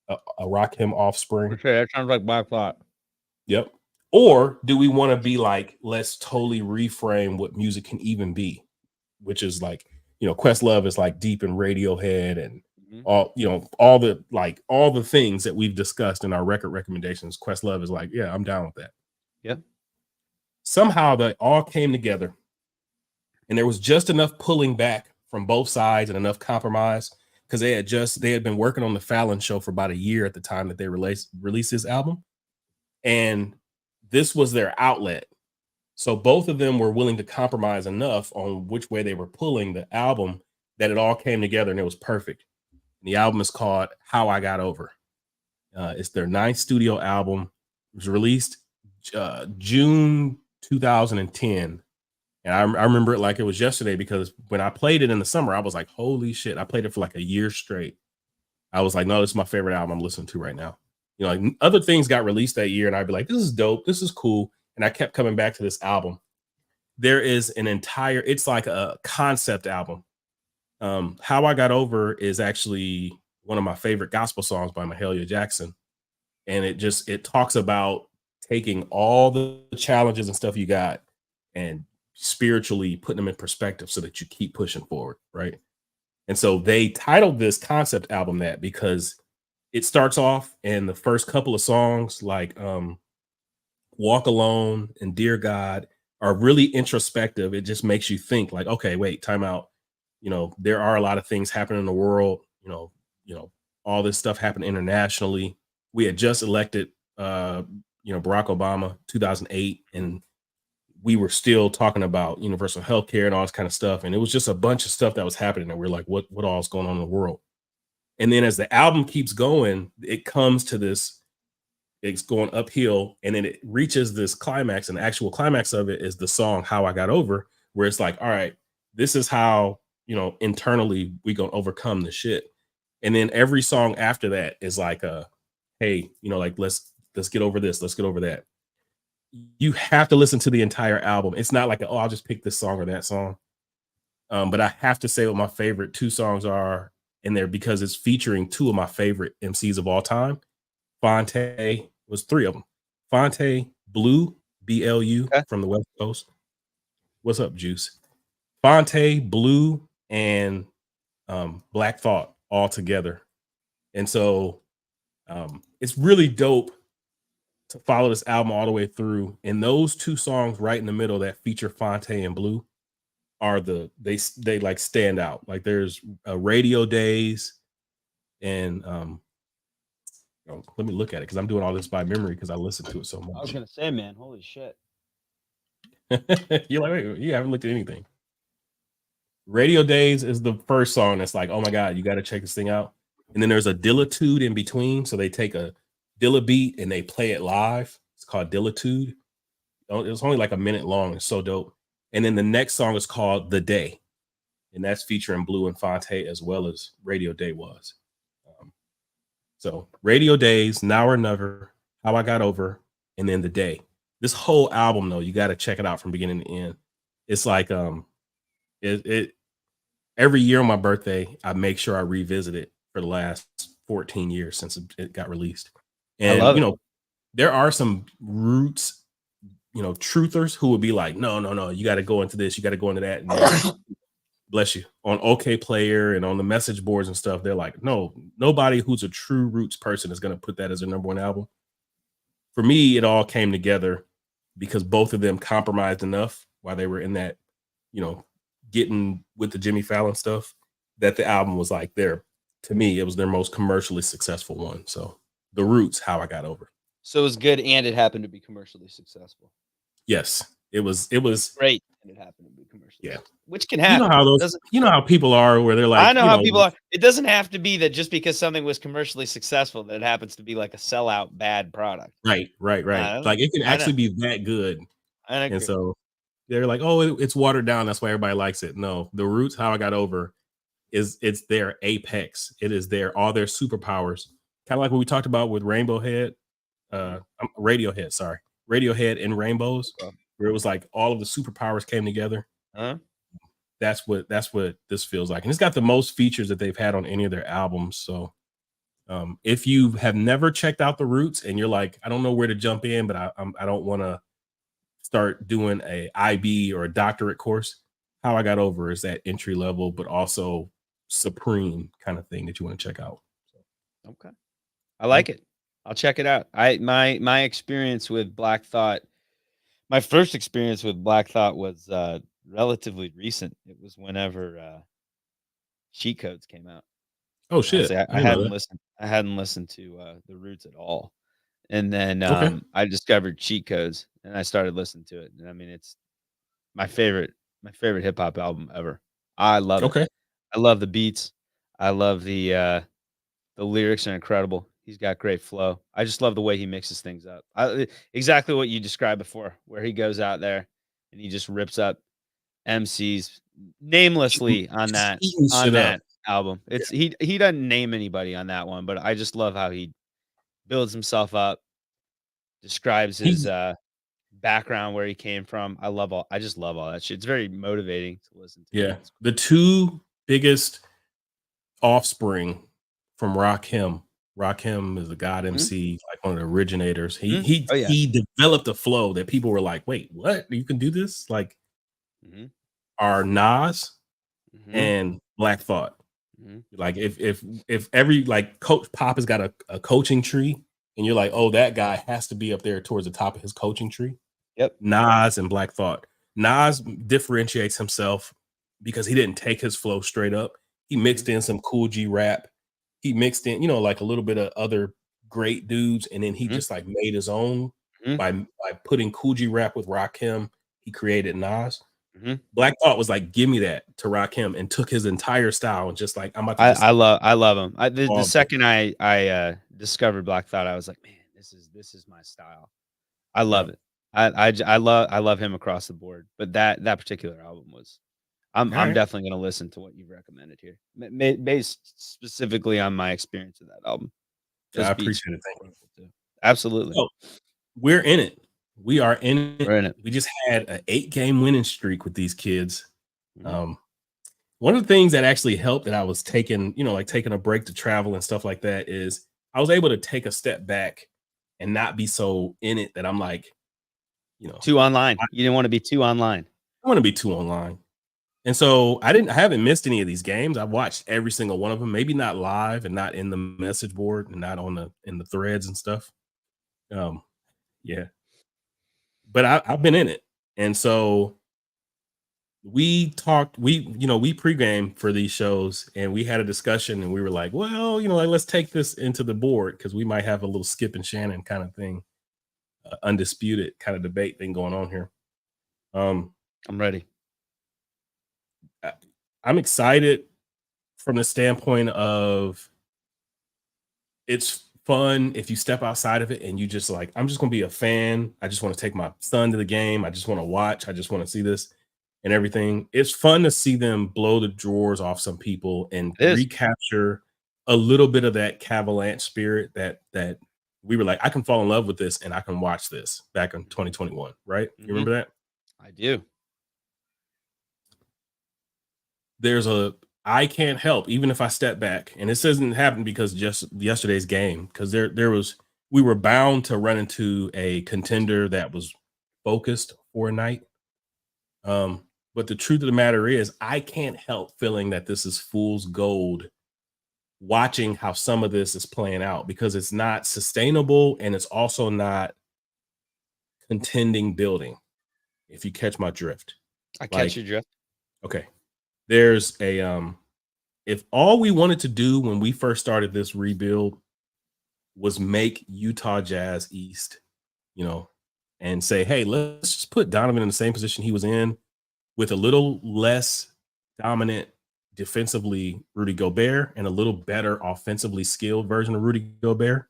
a Rakim offspring. Okay, that sounds like Black Thought. Yep. Or do we want to be like, let's totally reframe what music can even be, which is like, Questlove is like deep in Radiohead and all the things that we've discussed in our record recommendations. Questlove is like, yeah, I'm down with that. Yeah. Somehow they all came together and there was just enough pulling back from both sides and enough compromise, because they had been working on the Fallon show for about a year at the time that they released this album. And this was their outlet. So both of them were willing to compromise enough on which way they were pulling the album that it all came together and it was perfect. And the album is called How I Got Over. It's their 9th studio album. It was released June 2010. And I remember it like it was yesterday, because when I played it in the summer, I was like, holy shit. I played it for like a year straight. I was like, no, this is my favorite album I'm listening to right now. You know, like other things got released that year, and I'd be like, this is dope, this is cool. And I kept coming back to this album. There is an entire, it's like a concept album. How I Got Over is actually one of my favorite gospel songs by Mahalia Jackson. And it talks about taking all the challenges and stuff you got and spiritually putting them in perspective so that you keep pushing forward, right? And so they titled this concept album that because it starts off and the first couple of songs like Walk Alone and Dear God are really introspective. It just makes you think like, okay, wait, time out. You know, there are a lot of things happening in the world, you know, all this stuff happened internationally. We had just elected Barack Obama 2008, and we were still talking about universal health care and all this kind of stuff. And it was just a bunch of stuff that was happening. And we're like, what all is going on in the world? And then as the album keeps going, it comes to this, it's going uphill, and then it reaches this climax. And the actual climax of it is the song How I Got Over, where it's like, all right, this is how, internally we gonna overcome the shit. And then every song after that is like hey, like let's get over this, let's get over that. You have to listen to the entire album. It's not like, I'll just pick this song or that song. But I have to say what my favorite two songs are in there because it's featuring two of my favorite MCs of all time. Fonte was three of them. Fonte, Blue, BLU from the West Coast. What's up, Juice? Fonte, Blue, and Black Thought all together. And so it's really dope to follow this album all the way through. And those two songs right in the middle that feature Fonte and Blue are they like stand out. Like there's Radio Days and let me look at it because I'm doing all this by memory because I listen to it so much. I was gonna say, man, holy shit. You're like, wait, you haven't looked at anything. Radio Days is the first song that's like, oh my God, you got to check this thing out. And then there's a Dillitude in between. So they take a Dilla beat and they play it live. It's called Dillitude. It's only like a minute long. It's so dope. And then the next song is called The Day. And that's featuring Blue and Fonte as well as Radio Day was. So Radio Days, Now or Never, How I Got Over, and then The Day. This whole album, though, you got to check it out from beginning to end. It's like every year on my birthday, I make sure I revisit it for the last 14 years since it got released. And there are some roots, truthers who would be like, no, you got to go into this, you got to go into that. And bless you. On OK Player and on the message boards and stuff, they're like, no, nobody who's a true roots person is going to put that as their number one album. For me, it all came together because both of them compromised enough while they were in that, getting with the Jimmy Fallon stuff, that the album was like to me, it was their most commercially successful one. So The Roots, How I Got Over. So it was good and it happened to be commercially successful. Yes, it was great and it happened to be commercially. Yeah. Which can happen. You know how people are where they're like, I know how people are. It doesn't have to be that just because something was commercially successful that it happens to be like a sellout bad product. Right. Like it can actually be that good. And so they're like, oh, it's watered down. That's why everybody likes it. No, The Roots, How I Got Over it's their apex. It is all their superpowers. Kind of like what we talked about with Radiohead and Rainbows, where it was like all of the superpowers came together. That's what this feels like. And it's got the most features that they've had on any of their albums. So if you have never checked out The Roots and you're like, I don't know where to jump in, but I don't want to start doing a IB or a doctorate course, How I Got Over is that entry level, but also supreme kind of thing that you want to check out. Okay. I like it. I'll check it out. My experience with Black Thought, my first experience with Black Thought was relatively recent. It was whenever Cheat Codes came out. Oh shit. I hadn't listened to The Roots at all. And then I discovered Cheat Codes and I started listening to it. And I mean, it's my favorite hip hop album ever. I love it. I love the beats. I love the lyrics are incredible. He's got great flow. I just love the way he mixes things up. Exactly what you described before, where he goes out there and he just rips up MCs namelessly on that album. It's he doesn't name anybody on that one, but I just love how he builds himself up, describes his He background, where he came from. I just love all that shit. It's very motivating to listen to. Yeah. It's The two biggest offspring from Rakim. Rakim is a God Mhm. MC, like one of the originators. Oh yeah. He developed a flow that people were like, "Wait, what? You can do this?" Like Mhm. are Nas Mhm. and Black Thought. Mhm. Like if every like Coach Pop has got a coaching tree, and you're like, "Oh, that guy has to be up there towards the top of his coaching tree." Yep. Nas and Black Thought. Nas differentiates himself because he didn't take his flow straight up. He mixed Mhm. in some Cool G rap. He mixed in, like a little bit of other great dudes, and then he Mhm. just like made his own Mhm. by putting Cool G rap with Rakim. He created Nas. Mhm. Black Thought was like, "Give me that" to Rakim, and took his entire style and just like, I'm about to just I love him. The all this. second I discovered Black Thought, I was like, man, this is my style. I Yeah. love it. I love him across the board. But that particular album was. All I'm right. definitely gonna listen to what you've recommended here, based specifically on my experience with that album. I Those beats appreciate it. Thank are you. wonderful too. Absolutely, So we're in it. We are in we're it. in it. We just had an 8-game winning streak with these kids. Mhm. Um, One of the things that actually helped that I was taking, like taking a break to travel and stuff like that is I was able to take a step back and not be so in it that I'm like, Too online. I, You didn't want to be too online. I want to be too online. And so I haven't missed any of these games. I've watched every single one of them, maybe not live and not in the message board and not in the threads and stuff. Um, yeah, but I've been in it. And so we talked, we pregame for these shows and we had a discussion and we were like, well, like, let's take this into the board because we might have a little Skip and Shannon kind of thing, undisputed kind of debate thing going on here. I'm ready. I- I'm excited from the standpoint of it's fun if you step outside of it and you just like, I'm just going to be a fan. I just want to take my son to the game. I just want to watch. I just want to see this and everything. It's fun to see them blow the drawers off some people and It is. recapture a little bit of that Cavalanche spirit that we were like, I can fall in love with this and I can watch this back in 2021, right? You Mhm. remember that? I do. I can't help even if I step back, and this doesn't happen because just yesterday's game, because we were bound to run into a contender that was focused for a night. But the truth of the matter is I can't help feeling that this is fool's gold watching how some of this is playing out because it's not sustainable and it's also not contending building, if you catch my drift. I catch Like, your drift. okay, there's if all we wanted to do when we first started this rebuild was make Utah Jazz East, and say, hey, let's just put Donovan in the same position he was in with a little less dominant defensively Rudy Gobert and a little better offensively skilled version of Rudy Gobert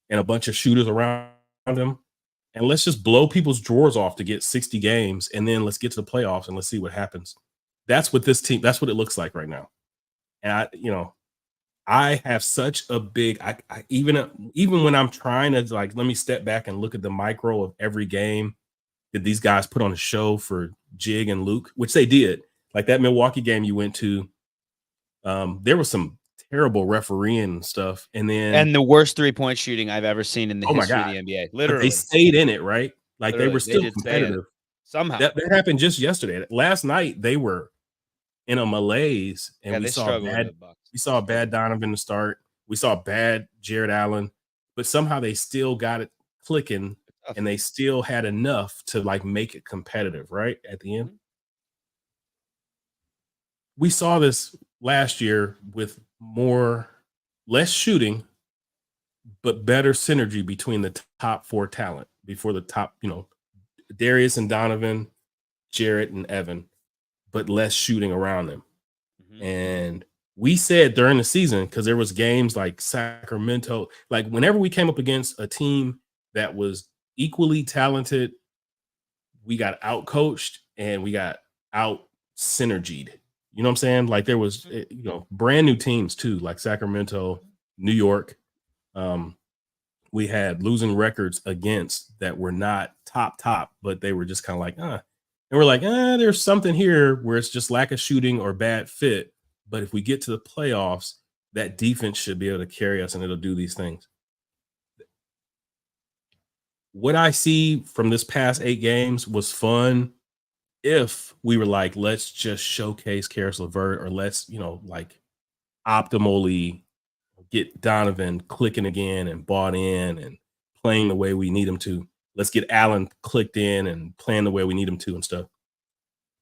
and a bunch of shooters around him. And let's just blow people's drawers off to get 60 games. And then let's get to the playoffs and let's see what happens. That's what it looks like right now. And I have such a big, even when I'm trying to like, let me step back and look at the micro of every game that these guys put on a show for Jig and Luke, which they did. Like that Milwaukee game you went to, there was some terrible refereeing stuff. And then, And the worst 3-point shooting I've ever seen in the oh my history of God, the NBA. but they Literally. stayed in it, right? Like they were Literally. They still did stay in it. competitive. Somehow. That happened just yesterday. Last night, they were in a malaise and Yeah, they struggle with the Bucks. we saw a bad Donovan to start. We saw bad Jared Allen, but somehow they still got it clicking Tough. and they still had enough to like make it competitive, right? At the end. Mhm. We saw this last year with less shooting, but better synergy between the top 4 talent before the top, Darius and Donovan, Jarrett and Evan, but less shooting around them. Mhm. And we said during the season, because there was games like Sacramento, like whenever we came up against a team that was equally talented, we got out coached and we got out synergied You know what I'm saying? Like there was, brand new teams too, like Sacramento, New York. We had losing records against that were not top, but they were just kind of like, and we're like, there's something here where it's just lack of shooting or bad fit. But if we get to the playoffs, that defense should be able to carry us and it'll do these things. What I see from this past 8 games was fun if we were like, let's just showcase Karis LeVert, or let's, like optimally get Donovan clicking again and bought in and playing the way we need him to. Let's get Allen clicked in and playing the way we need him to and stuff.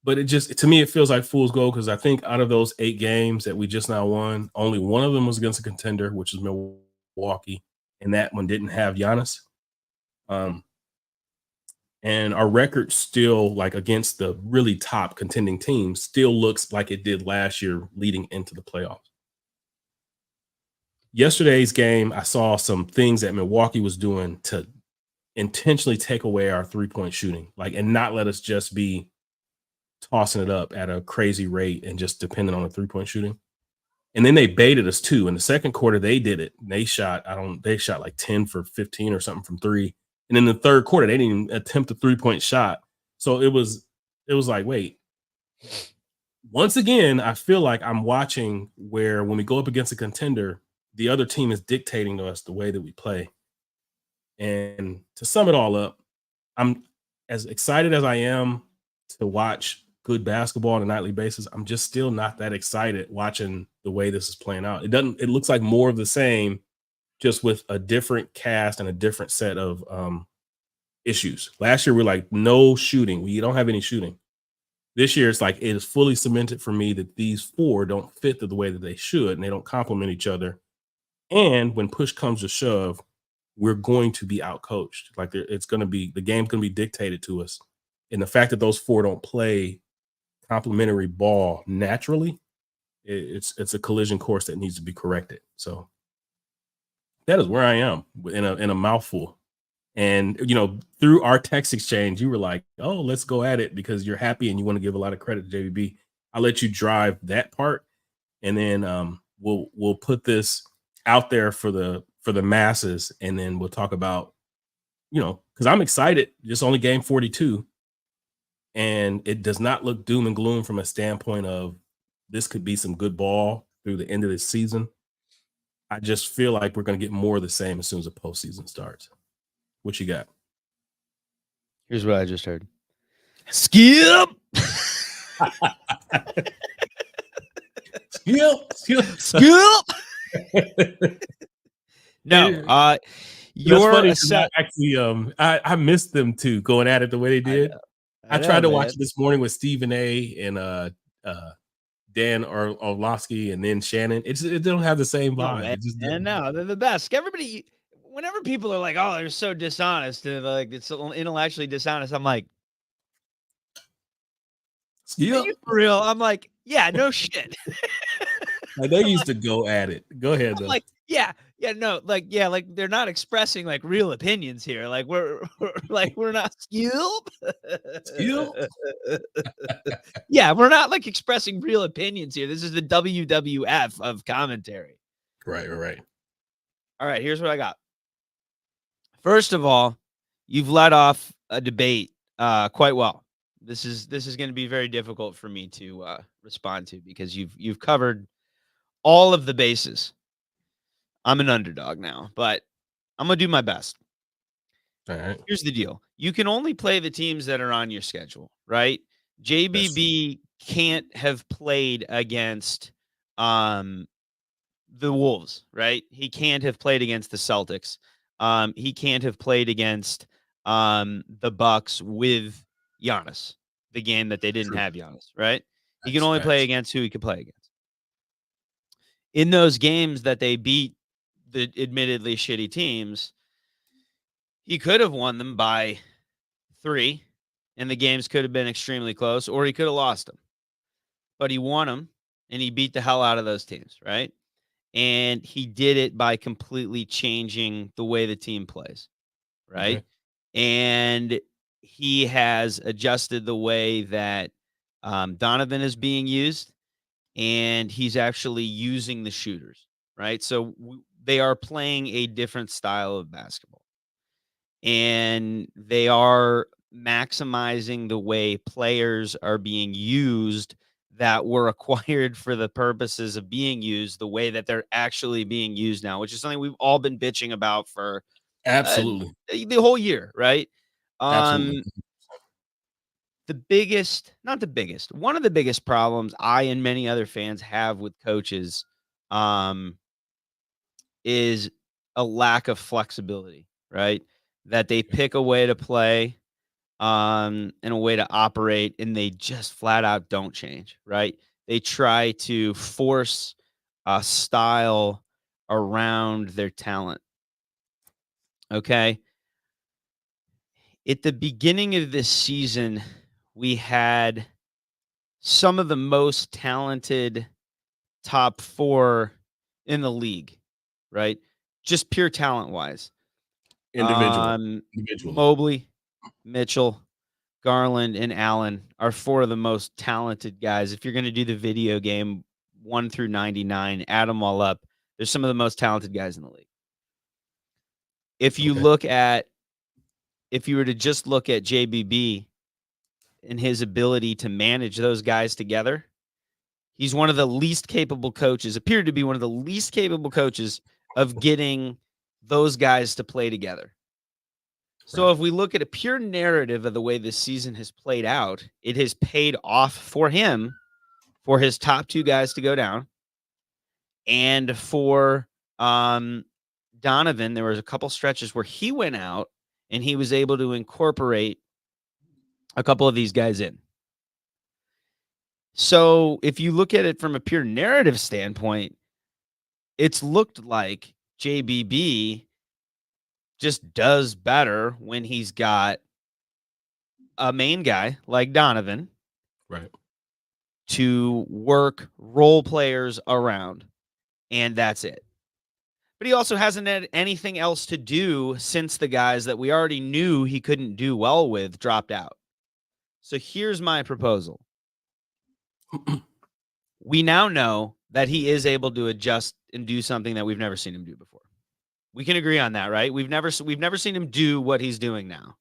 But to me, it feels like fool's gold, because I think out of those 8 games that we just now won, only one of them was against a contender, which is Milwaukee, and that one didn't have Giannis. And our record still, like against the really top contending teams, still looks like it did last year leading into the playoffs. Yesterday's game, I saw some things that Milwaukee was doing to intentionally take away our 3-point shooting, and not let us just be tossing it up at a crazy rate and just depending on the 3-point shooting. And then they baited us too. In the second quarter, they did it. They shot like 10 for 15 or something from 3. And in the third quarter, they didn't even attempt a 3-point shot. So it was like, wait. Once again, I feel like I'm watching where when we go up against a contender, the other team is dictating to us the way that we play. And to sum it all up, I'm as excited as I am to watch good basketball on a nightly basis. I'm just still not that excited watching the way this is playing out. It looks like more of the same, just with a different cast and a different set of issues. Last year, we're like, no shooting. We don't have any shooting. This year, it's like it is fully cemented for me that these 4 don't fit the way that they should, and they don't complement each other. And when push comes to shove, we're going to be outcoached. Like the game's going to be dictated to us. And the fact that those 4 don't play complementary ball naturally, it's a collision course that needs to be corrected. So that is where I am in a mouthful. And, through our text exchange, you were like, oh, let's go at it because you're happy and you want to give a lot of credit to JVB. I'll let you drive that part. And then we'll put this out there for the masses. And then we'll talk about, because I'm excited. Just only game 42. And it does not look doom and gloom from a standpoint of this could be some good ball through the end of this season. I just feel like we're going to get more of the same as soon as the postseason starts. What you got? Here's what I just heard. Skip. Skip. No, you're funny. I missed them too going at it the way they did. I tried to watch it this morning with Stephen A. and Dan Orlovsky and then Shannon. It don't have the same vibe. And no, they're the best. Everybody, whenever people are like, "Oh, they're so dishonest," and like it's so intellectually dishonest, I'm like, "Are you for real?" I'm like, "Yeah, no shit." Like they used to go at it. Go ahead, though. Like, like they're not expressing like real opinions here. Like we're not skilled. Yeah, we're not like expressing real opinions here. This is the WWF of commentary. Right. All right, here's what I got. First of all, you've led off a debate quite well. This is going to be very difficult for me to respond to because you've covered all of the bases. I'm an underdog now, but I'm going to do my best. All right. Here's the deal. You can only play the teams that are on your schedule, right? JBB can't have played against the Wolves, right? He can't have played against the Celtics. He can't have played against the Bucks with Giannis, the game that they didn't have Giannis, right? He can only play against who he could play against. In those games that they beat the admittedly shitty teams, he could have won them by 3, and the games could have been extremely close, or he could have lost them. But he won them, and he beat the hell out of those teams, right? And he did it by completely changing the way the team plays, right? Okay. And he has adjusted the way that Donovan is being used. and he's actually using the shooters, right? So they are playing a different style of basketball, and they are maximizing the way players are being used that were acquired for the purposes of being used, the way that they're actually being used now, which is something we've all been bitching about for Absolutely. the whole year, right? Absolutely. One of the biggest problems I and many other fans have with coaches is a lack of flexibility, right? That they pick a way to play and a way to operate, and they just flat out don't change, right? They try to force a style around their talent. Okay. At the beginning of this season, we had some of the most talented top 4 in the league, right? Just pure talent wise. Individually. Mobley, Mitchell, Garland, and Allen are 4 of the most talented guys. If you're going to do the video game 1 through 99, add them all up. They're some of the most talented guys in the league. If you were to just look at JBB and his ability to manage those guys together, he's one of the least capable coaches, appeared to be one of the least capable coaches of getting those guys to play together. So if we look at a pure narrative of the way this season has played out, it has paid off for him, for his top 2 guys to go down, and for Donovan. There was a couple stretches where he went out and he was able to incorporate a couple of these guys in. So if you look at it from a pure narrative standpoint, it's looked like JBB just does better when he's got a main guy like Donovan, right, to work role players around, and that's it. But he also hasn't had anything else to do since the guys that we already knew he couldn't do well with dropped out. So here's my proposal. We now know that he is able to adjust and do something that we've never seen him do before. We can agree on that, right? We've never seen him do what he's doing now.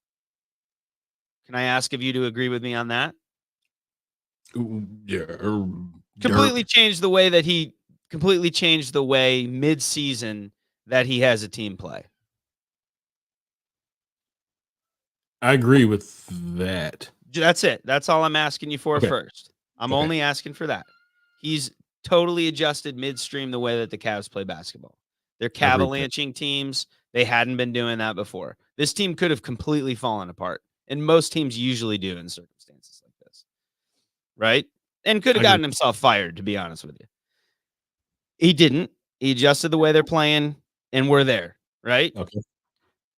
Can I ask of you to agree with me on that? Yeah. Completely changed the way mid-season that he has a team play. I agree with that. That's it. That's all I'm asking you for first. I'm only asking for that. He's totally adjusted midstream the way that the Cavs play basketball. They're cavalanching teams. They hadn't been doing that before. This team could have completely fallen apart, and most teams usually do in circumstances like this, right? And could have gotten himself fired, to be honest with you. He didn't. He adjusted the way they're playing, and we're there, right? Okay.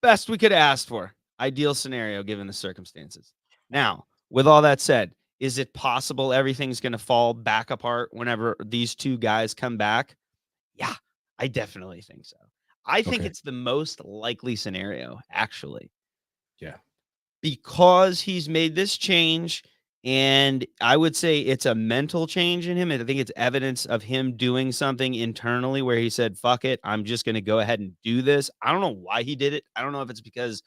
Best we could have asked for. Ideal scenario given the circumstances. Now, with all that said, is it possible everything's going to fall back apart whenever these 2 guys come back? Yeah, I definitely think so. I think it's the most likely scenario, actually. Yeah. Because he's made this change, and I would say it's a mental change in him. And I think it's evidence of him doing something internally where he said, fuck it, I'm just going to go ahead and do this. I don't know why he did it. I don't know if it's because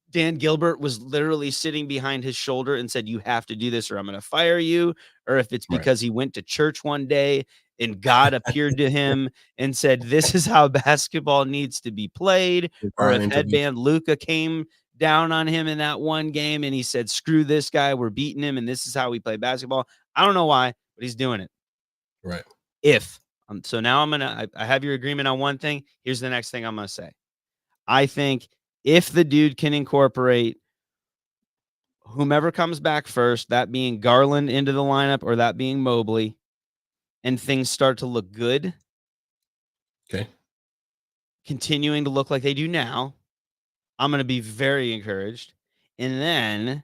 Dan Gilbert was literally sitting behind his shoulder and said, you have to do this or I'm going to fire you. Or if it's because he went to church one day and God appeared to him and said, this is how basketball needs to be played. Or if Headband Luka came down on him in that one game and he said, screw this guy, we're beating him, and this is how we play basketball. I don't know why, but he's doing it. Right. So now I have your agreement on one thing. Here's the next thing I'm going to say. I think if the dude can incorporate whomever comes back first, that being Garland into the lineup or that being Mobley, and things start to look good. Okay. Continuing to look like they do now, I'm going to be very encouraged. And then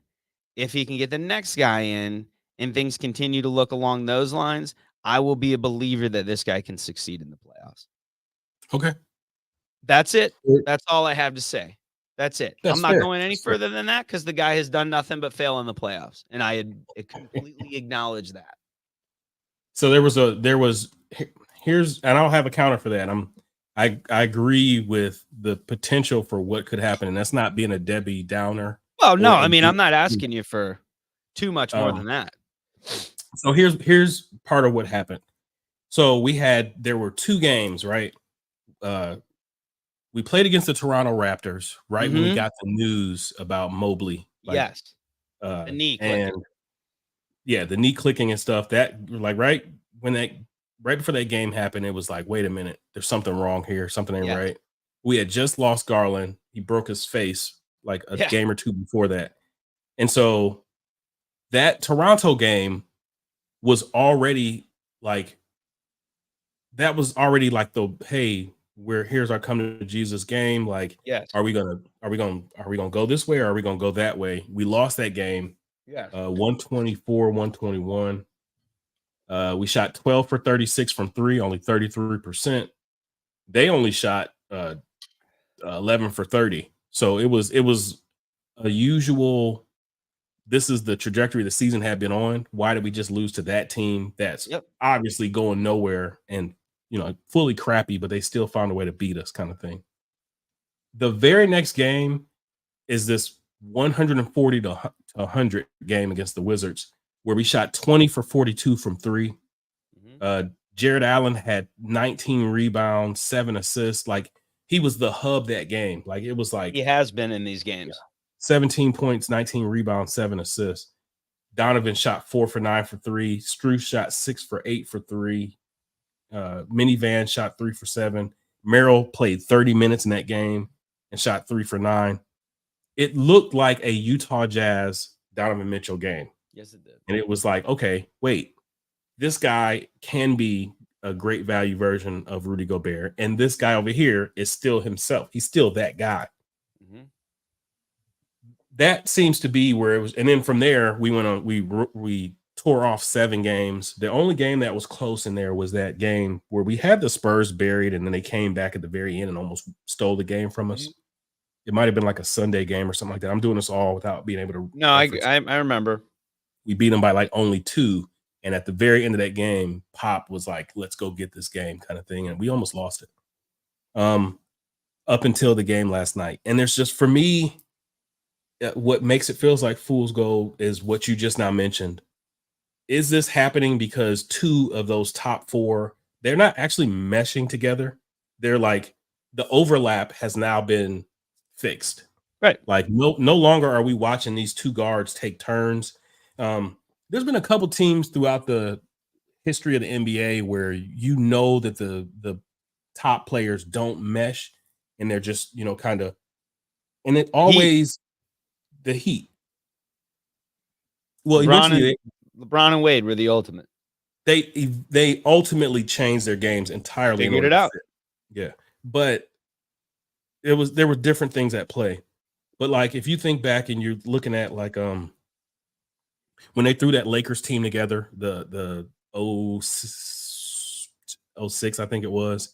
if he can get the next guy in and things continue to look along those lines, I will be a believer that this guy can succeed in the playoffs. Okay. That's it. That's all I have to say. That's it. I'm not going any further than that because the guy has done nothing but fail in the playoffs. And I had completely acknowledged that. So here's, and I'll have a counter for that. I agree with the potential for what could happen, and that's not being a Debbie Downer. Well, no, or I mean, a- I'm not asking you for too much more than that. So here's part of what happened. So there were 2 games, right? We played against the Toronto Raptors right when we got the news about Mobley. Yes. The knee and clicking. yeah, the knee clicking and stuff. That like right before that game happened, it was like, wait a minute, there's something wrong here. Something ain't right. We had just lost Garland. He broke his face like a game or 2 before that. And so that Toronto game was already like, the, hey, here's our come to Jesus game. Like, are we gonna go this way or are we gonna go that way? We lost that game. 124, 121. We shot 12 for 36 from 3, only 33%. They only shot 11 for 30. So it was a usual. This is the trajectory the season had been on. Why did we just lose to that team that's obviously going nowhere and fully crappy, but they still found a way to beat us, kind of thing. The very next game is this 140 to 100 game against the Wizards, where we shot 20 for 42 from 3. Jared Allen had 19 rebounds, 7 assists. Like, he was the hub that game. Like, it was like he has been in these games. 17 points, 19 rebounds, 7 assists. Donovan shot 4 for 9 for 3. Struce shot 6 for 8 for 3. Minivan shot 3 for 7. Merrill played 30 minutes in that game and shot 3 for 9. It looked like a Utah Jazz Donovan Mitchell game. Yes, it did. And it was like, okay, wait, this guy can be a great value version of Rudy Gobert. And this guy over here is still himself. He's still that guy. That seems to be where it was. And then from there, we went on, we tore off 7 games. The only game that was close in there was that game where we had the Spurs buried, and then they came back at the very end and almost stole the game from us. It might have been like a Sunday game or something like that. I'm doing this all without being able to. No, I remember. We beat them by like only 2. And at the very end of that game, Pop was like, let's go get this game, kind of thing. And we almost lost it. Up until the game last night. And there's just, for me, what makes it feels like fool's gold is what you just now mentioned. Is this happening because 2 of those top 4, they're not actually meshing together? They're like, the overlap has now been fixed. Right. Like, no longer are we watching these 2 guards take turns. There's been a couple teams throughout the history of the NBA where that the top players don't mesh, and they're just, kind of, and it always the Heat. Well, eventually LeBron and Wade were the ultimate. They ultimately changed their games entirely. Figured it out. Yeah. But there were different things at play. But like, if you think back and you're looking at like when they threw that Lakers team together, the 06, I think it was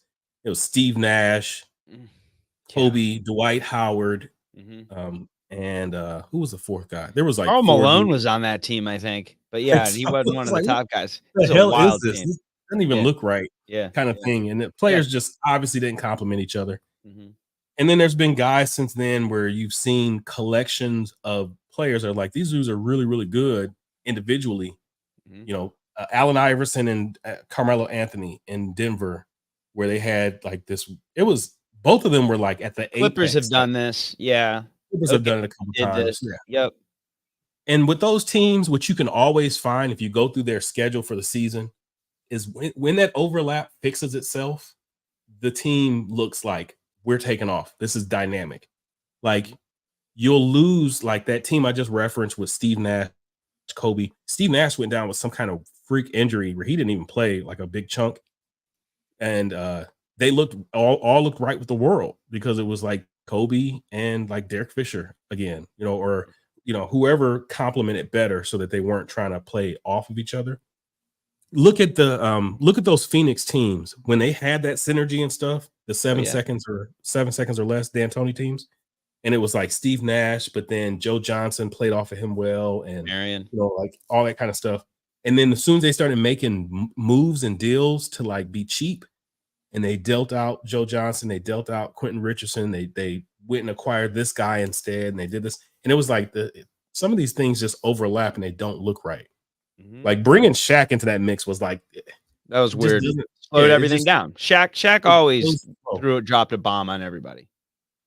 Steve Nash, Kobe, Dwight Howard, and who was the 4th guy? There was like Karl Malone was on that team, I think. But yeah, he wasn't one of the top guys. What the hell is this? This doesn't even look right. Yeah. Kind of thing. And the players just obviously didn't complement each other. And then there's been guys since then where you've seen collections of players that are like, these dudes are really, really good individually. Allen Iverson and Carmelo Anthony in Denver, where they had like this. It was, both of them were like at the Clippers have done this. Yeah. Clippers have done it a couple times. Yeah. Yep. And with those teams, what you can always find if you go through their schedule for the season is when that overlap fixes itself, the team looks like, we're taking off. This is dynamic. Like, you'll lose like that team I just referenced with Steve Nash, Kobe. Steve Nash went down with some kind of freak injury where he didn't even play like a big chunk. And they looked all looked right with the world because it was like Kobe and like Derek Fisher again, or whoever complemented better so that they weren't trying to play off of each other. Look at those Phoenix teams when they had that synergy and stuff, the 7 seconds or less D'Antoni teams. And it was like Steve Nash, but then Joe Johnson played off of him well, and Marion, like all that kind of stuff. And then as soon as they started making moves and deals to like be cheap, and they dealt out Joe Johnson, they dealt out Quentin Richardson, they went and acquired this guy instead, and they did this, and it was like some of these things just overlap and they don't look right. Like bringing Shaq into that mix was like that was weird. Slowed everything down. Shaq always dropped a bomb on everybody.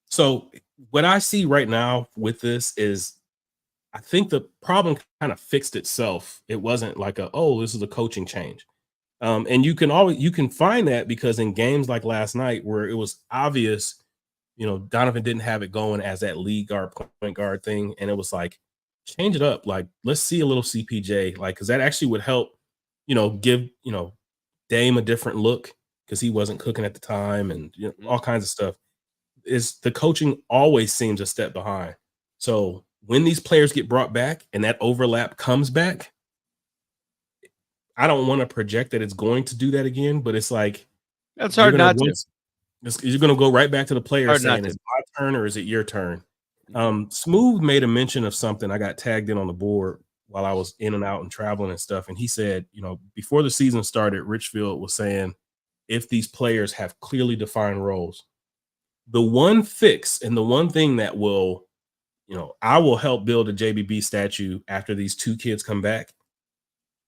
So what I see right now with this is, I think the problem kind of fixed itself. It wasn't like this is a coaching change. And you can find that because in games like last night where it was obvious, Donovan didn't have it going as that lead guard, point guard thing. And it was like, change it up. Like, let's see a little CPJ, like, because that actually would help, give, Dame a different look because he wasn't cooking at the time and all kinds of stuff. Is the coaching always seems a step behind. So when these players get brought back and that overlap comes back, I don't want to project that it's going to do that again, but it's like that's hard not to. You're going to go right back to the players saying, "Is it my turn or is it your turn?" Smooth made a mention of something. I got tagged in on the board while I was in and out and traveling and stuff, and he said, before the season started, Richfield was saying, if these players have clearly defined roles, the one fix and the one thing that will, I will help build a JBB statue after these two kids come back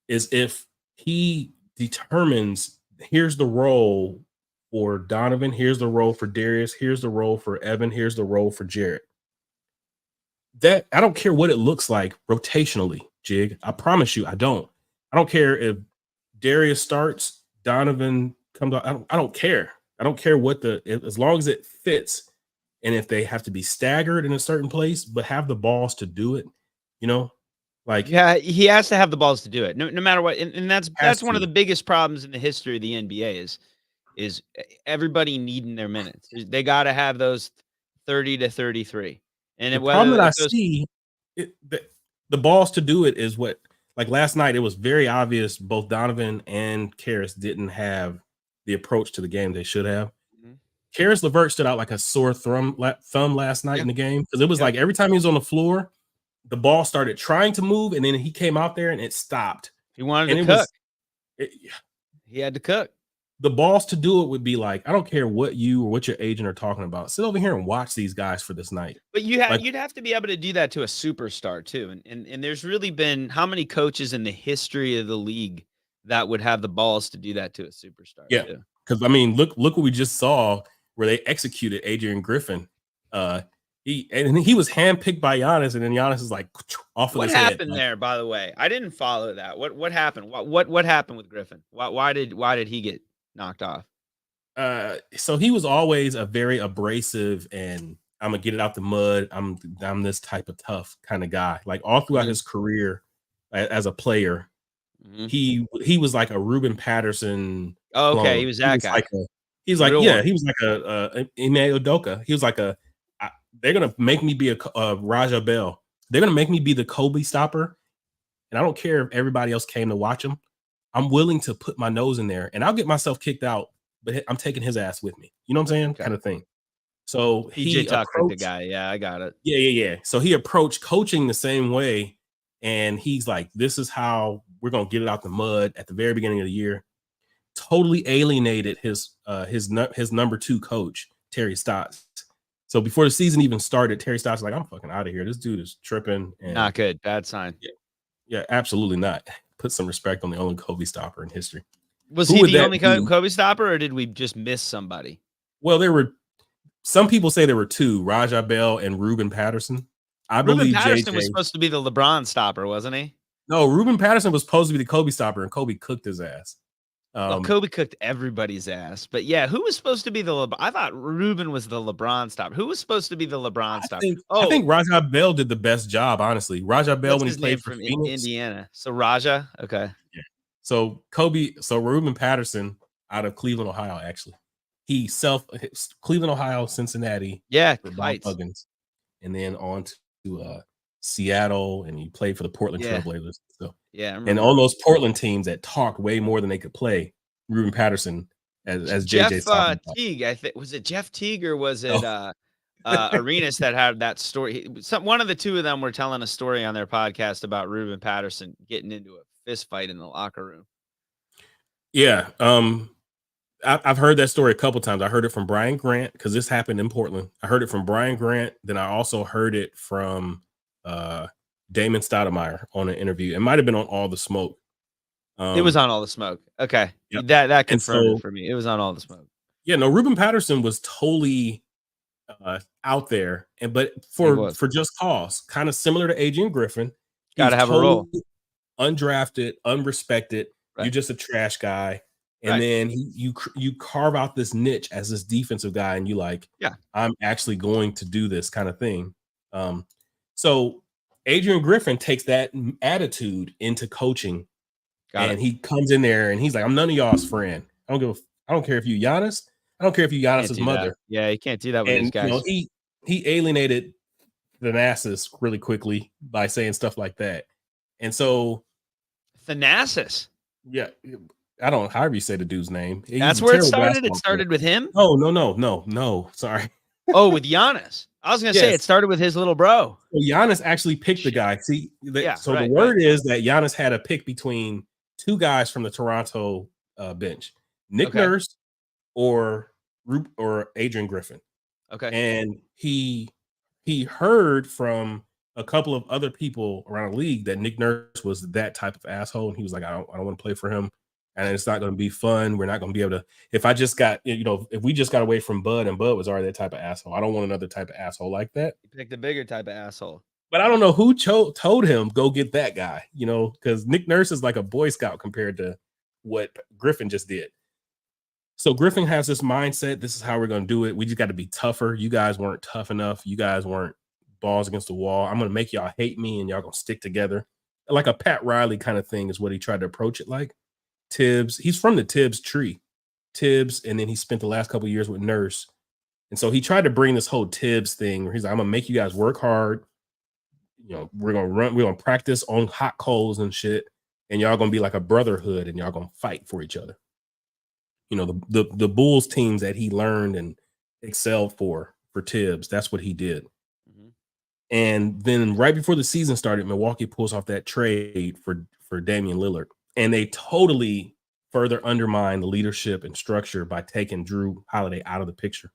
is if he determines here's the role for Donovan, here's the role for Darius, here's the role for Evan, here's the role for Jarrett. That I don't care what it looks like rotationally, Jig. I promise you, I don't care if Darius starts, Donovan comes out. I don't care. I don't care as long as it fits. And if they have to be staggered in a certain place, but have the balls to do it, like, yeah, he has to have the balls to do it, no matter what. And that's one of the biggest problems in the history of the NBA is everybody needing their minutes. They got to have those 30 to 33. And the problem that I see, the balls to do it is what, like last night, it was very obvious both Donovan and Karis didn't have the approach to the game they should have. Karis LeVert stood out like a sore thumb last night in the game because it was like every time he was on the floor, the ball started trying to move, and then he came out there and it stopped. He wanted to cook. He had to cook. The balls to do it would be like, I don't care what you or what your agent are talking about. Sit over here and watch these guys for this night. But you'd have to be able to do that to a superstar too. And there's really been how many coaches in the history of the league that would have the balls to do that to a superstar? Yeah, because I mean, look what we just saw where they executed Adrian Griffin. He was handpicked by Giannis, and then Giannis is like off of his head. What happened there, by the way? I didn't follow that. What happened? What happened with Griffin? Why did he get knocked off? So he was always a very abrasive and I'm gonna get it out the mud. I'm this type of tough kind of guy. Like all throughout his career as a player, he was like a Ruben Patterson. Oh, okay, he was that guy. He was like a Ime Udoka. He was like they're gonna make me be a Raja Bell. They're gonna make me be the Kobe stopper, and I don't care if everybody else came to watch him. I'm willing to put my nose in there, and I'll get myself kicked out, but I'm taking his ass with me. You know what I'm saying? Okay. Kind of thing. So he approached the guy. Yeah, I got it. Yeah. So he approached coaching the same way, and he's like, "This is how we're gonna get it out the mud." At the very beginning of the year, totally alienated his number 2 coach, Terry Stotts. So before the season even started, Terry Stotts was like, "I'm fucking out of here. This dude is tripping." And not good. Bad sign. Yeah, absolutely not. Put some respect on the only Kobe stopper in history. Was he the only Kobe stopper, or did we just miss somebody? Well, there were some people say there were 2, Raja Bell and Ruben Patterson. I believe Patterson was supposed to be the LeBron stopper, wasn't he? No, Ruben Patterson was supposed to be the Kobe stopper, and Kobe cooked his ass. Well, Kobe cooked everybody's ass. But yeah, who was supposed to be the LeBron? I thought Ruben was the LeBron stopper. Who was supposed to be the LeBron stopper? I think Raja Bell did the best job, honestly. Raja Bell when he played for Phoenix. Indiana. So Raja, okay. Yeah. So Ruben Patterson out of Cleveland, Ohio, actually. Cleveland, Ohio, Cincinnati. Yeah, for Bob Huggins. And then on to Seattle, and he played for the Portland Trailblazers. So and on those Portland teams that talked way more than they could play, Ruben Patterson as Jeff Teague. I think was it Jeff Teague or was it Arenas that had that story? One of the two of them were telling a story on their podcast about Ruben Patterson getting into a fist fight in the locker room. Yeah. I've heard that story a couple times. I heard it from Brian Grant because this happened in Portland. I heard it from Brian Grant. Then I also heard it from Damon Stoudemire on an interview. It might have been on All the Smoke. It was on All the Smoke. Okay. Yep. That confirmed it for me. It was on All the Smoke. Yeah, no, Ruben Patterson was totally out there, but for just cause, kind of similar to Adrian Griffin. Got to have a role. Undrafted, unrespected. Right. You're just a trash guy. And then you carve out this niche as this defensive guy, and you like, I'm actually going to do this kind of thing. So Adrian Griffin takes that attitude into coaching, and he comes in there and he's like, I'm none of y'all's friend. I don't care if you Giannis. I don't care if you Giannis's mother. Yeah, he can't do that with these guys. You know, he alienated Thanasis really quickly by saying stuff like that. And so Thanasis. Yeah. I don't know, however you say the dude's name. That's where it started. It started with him. Oh, no. Sorry. Oh, with Giannis. I was going to say it started with his little bro. Well, Giannis actually picked the guy. See, the word is that Giannis had a pick between two guys from the Toronto bench, Nick Nurse or Adrian Griffin. Okay. And he heard from a couple of other people around the league that Nick Nurse was that type of asshole, and he was like, I don't want to play for him. And it's not going to be fun. We're not going to be able to. If we just got away from Bud, and Bud was already that type of asshole, I don't want another type of asshole like that. You picked a bigger type of asshole. But I don't know who told him go get that guy. Because Nick Nurse is like a Boy Scout compared to what Griffin just did. So Griffin has this mindset. This is how we're going to do it. We just got to be tougher. You guys weren't tough enough. You guys weren't balls against the wall. I'm going to make y'all hate me, and y'all going to stick together. Like a Pat Riley kind of thing is what he tried to approach it like. Tibbs, he's from the Tibbs tree. Tibbs, and then he spent the last couple of years with Nurse. And so he tried to bring this whole Tibbs thing where he's like, I'm going to make you guys work hard. We're going to practice on hot coals and shit. And y'all going to be like a brotherhood, and y'all going to fight for each other. The Bulls teams that he learned and excelled for Tibbs, that's what he did. Mm-hmm. And then right before the season started, Milwaukee pulls off that trade for Damian Lillard. And they totally further undermine the leadership and structure by taking Drew Holiday out of the picture.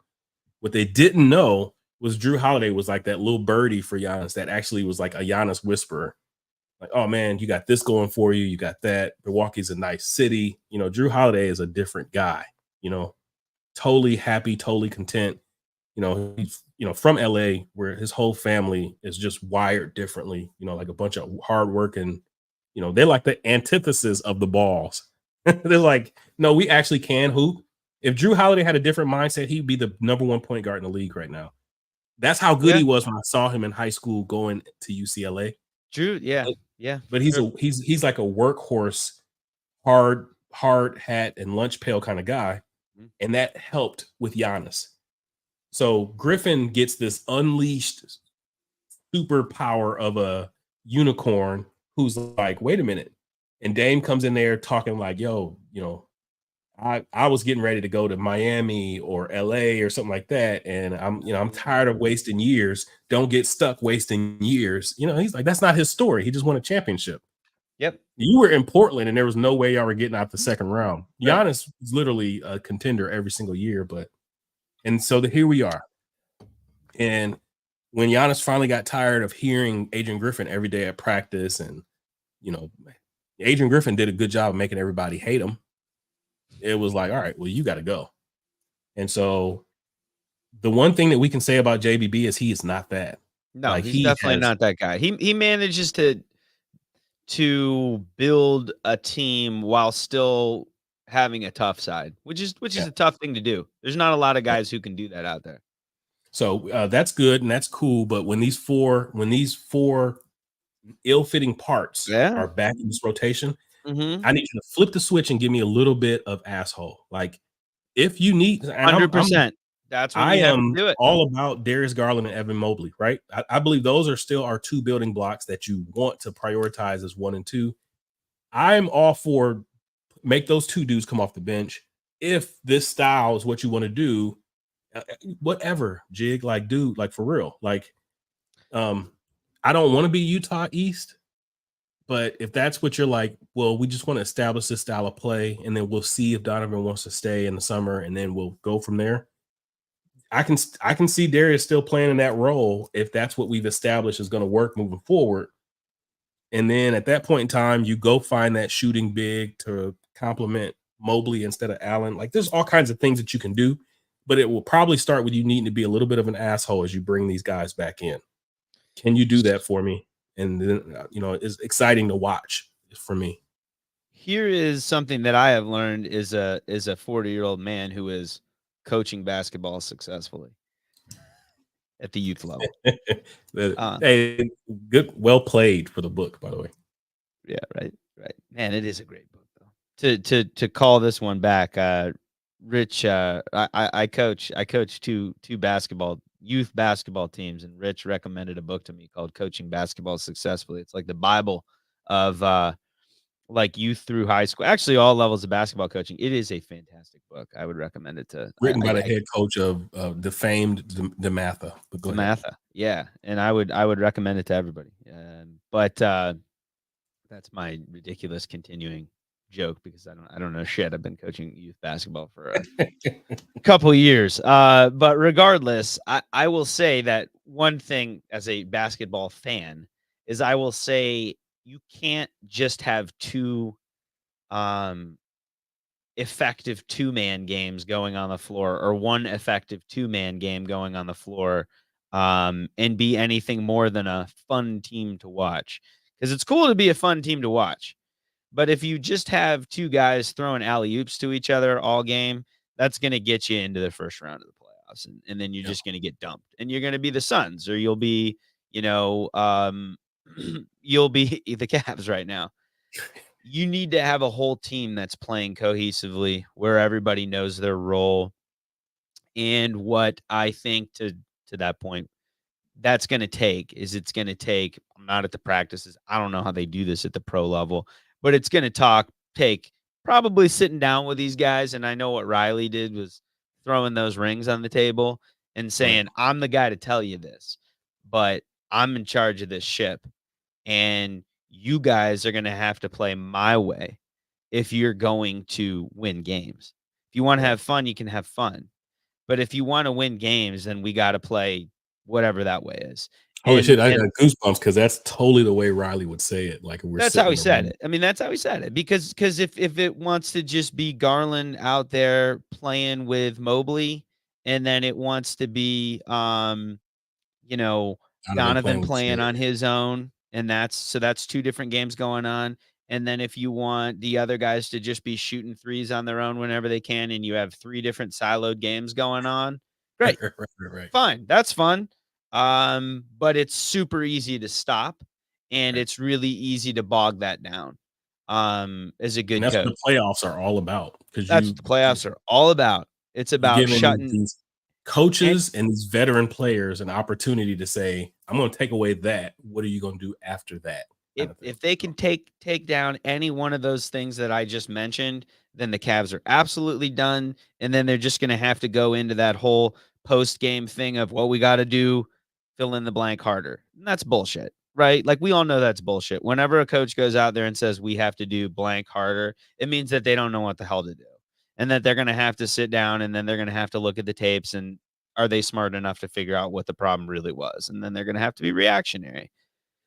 What they didn't know was Drew Holiday was like that little birdie for Giannis that actually was like a Giannis whisperer. Like, oh, man, you got this going for you. You got that. Milwaukee's a nice city. Drew Holiday is a different guy, totally happy, totally content. He's, from LA, where his whole family is just wired differently, like a bunch of hardworking. They're like the antithesis of the balls. They're like, no, we actually can hoop. If Drew Holiday had a different mindset, he'd be the number one point guard in the league right now. That's how good he was when I saw him in high school going to UCLA. Drew, yeah. But he's like a workhorse, hard hat and lunch pail kind of guy, and that helped with Giannis. So Griffin gets this unleashed superpower of a unicorn. Who's like, wait a minute. And Dame comes in there talking like, yo, I was getting ready to go to Miami or LA or something like that. And I'm tired of wasting years. Don't get stuck wasting years. He's like, that's not his story. He just won a championship. Yep. You were in Portland and there was no way y'all were getting out the second round. Giannis was literally a contender every single year. And so here we are. And when Giannis finally got tired of hearing Adrian Griffin every day at practice, and Adrian Griffin did a good job of making everybody hate him. It was like, all right, well, you got to go. And so the one thing that we can say about JBB is he is not that. No, he's definitely not that guy. He manages to build a team while still having a tough side, which is a tough thing to do. There's not a lot of guys who can do that out there. So that's good and that's cool. But when these four ill-fitting parts are back in this rotation, I need you to flip the switch and give me a little bit of asshole. Like if you need 100%. That's what I am do it. All about Darius Garland and Evan Mobley, right? I believe those are still our two building blocks that you want to prioritize as 1 and 2. I'm all for make those two dudes come off the bench. If this style is what you want to do, whatever, Jig, like, dude, like for real. Like, I don't want to be Utah East, But if that's what you're like, well, we just want to establish this style of play, and then we'll see if Donovan wants to stay in the summer, and then we'll go from there. I can see Darius still playing in that role if that's what we've established is going to work moving forward. And then at that point in time, you go find that shooting big to complement Mobley instead of Allen. Like there's all kinds of things that you can do, but it will probably start with you needing to be a little bit of an asshole as you bring these guys back in. Can you do that for me? And then, it's exciting to watch for me. Here is something that I have learned is a 40-year-old man who is coaching basketball successfully at the youth level. Hey, good, well played for the book, by the way. Yeah, right. Man, it is a great book though. To call this one back, Rich, I coach two youth basketball teams, and Rich recommended a book to me called Coaching Basketball Successfully. It's like the Bible of like youth through high school, actually all levels of basketball coaching. It is a fantastic book. I would recommend it to written by the head coach of the famed DeMatha. DeMatha, yeah, and I would recommend it to everybody. But that's my ridiculous continuing joke because I don't know shit. I've been coaching youth basketball for a couple of years. But regardless, I will say that one thing as a basketball fan is I will say you can't just have two effective two-man games going on the floor or one effective two-man game going on the floor and be anything more than a fun team to watch. Because it's cool to be a fun team to watch. But if you just have two guys throwing alley-oops to each other all game, that's going to get you into the first round of the playoffs. And then you're just going to get dumped. And you're going to be the Suns, or you'll be, you'll be the Cavs right now. You need to have a whole team that's playing cohesively, where everybody knows their role. And what I think to that point, that's going to take is I'm not at the practices. I don't know how they do this at the pro level, but it's going to take probably sitting down with these guys. And I know what Riley did was throwing those rings on the table and saying, I'm the guy to tell you this, but I'm in charge of this ship. And you guys are going to have to play my way if you're going to win games. If you want to have fun, you can have fun. But if you want to win games, then we got to play whatever that way is. Holy shit, I got goosebumps because that's totally the way Riley would say it. Like that's how he said it. I mean, that's how he said it. Because if it wants to just be Garland out there playing with Mobley, and then it wants to be Donovan playing on his own, and that's two different games going on. And then if you want the other guys to just be shooting threes on their own whenever they can, and you have three different siloed games going on, great. Right. Fine. That's fun. But it's super easy to stop, and it's really easy to bog that down. As a good coach. That's what the playoffs are all about. That's what the playoffs are all about. It's about shutting these coaches and these veteran players an opportunity to say, I'm going to take away that. What are you going to do after that? If they can take down any one of those things that I just mentioned, then the Cavs are absolutely done. And then they're just going to have to go into that whole post-game thing of, well, we got to do fill in the blank harder. And that's bullshit, right? Like we all know that's bullshit. Whenever a coach goes out there and says we have to do blank harder, it means that they don't know what the hell to do. And that they're going to have to sit down, and then they're going to have to look at the tapes, and are they smart enough to figure out what the problem really was? And then they're going to have to be reactionary.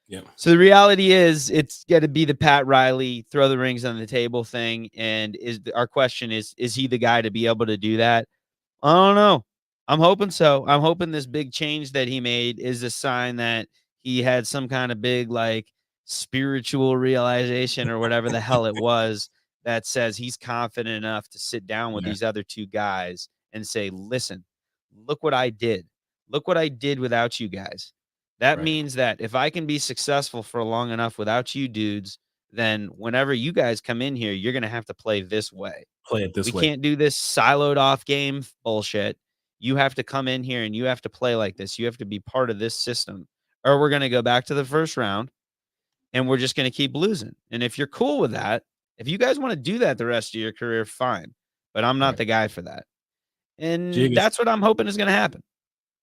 Yeah. So the reality is it's got to be the Pat Riley throw the rings on the table thing. And our question is he the guy to be able to do that? I don't know. I'm hoping so. I'm hoping this big change that he made is a sign that he had some kind of big, like, spiritual realization or whatever the hell it was that says he's confident enough to sit down with these other two guys and say, listen, look what I did. Look what I did without you guys. That means that if I can be successful for long enough without you dudes, then whenever you guys come in here, you're going to have to play this way. Play it this way. We can't do this siloed off game bullshit. You have to come in here and you have to play like this. You have to be part of this system, or we're going to go back to the first round and we're just going to keep losing. And if you're cool with that, if you guys want to do that the rest of your career, fine. But I'm not the guy for that. And that's what I'm hoping is going to happen.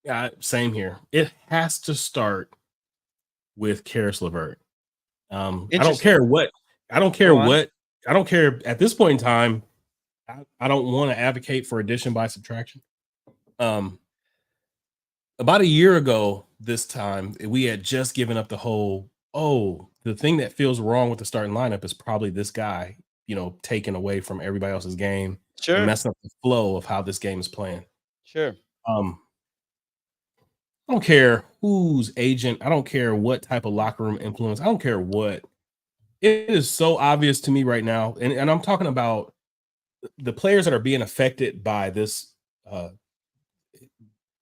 Yeah, same here. It has to start with Karis LeVert. I don't Interesting. care what. I don't care Go on. what. I don't care at this point in time. I don't want to advocate for addition by subtraction. About a year ago, this time we had just given up the whole. Oh, the thing that feels wrong with the starting lineup is probably this guy, taken away from everybody else's game and Sure. messing up the flow of how this game is playing. Sure. I don't care whose agent. I don't care what type of locker room influence. I don't care what. It is so obvious to me right now, and I'm talking about the players that are being affected by this. The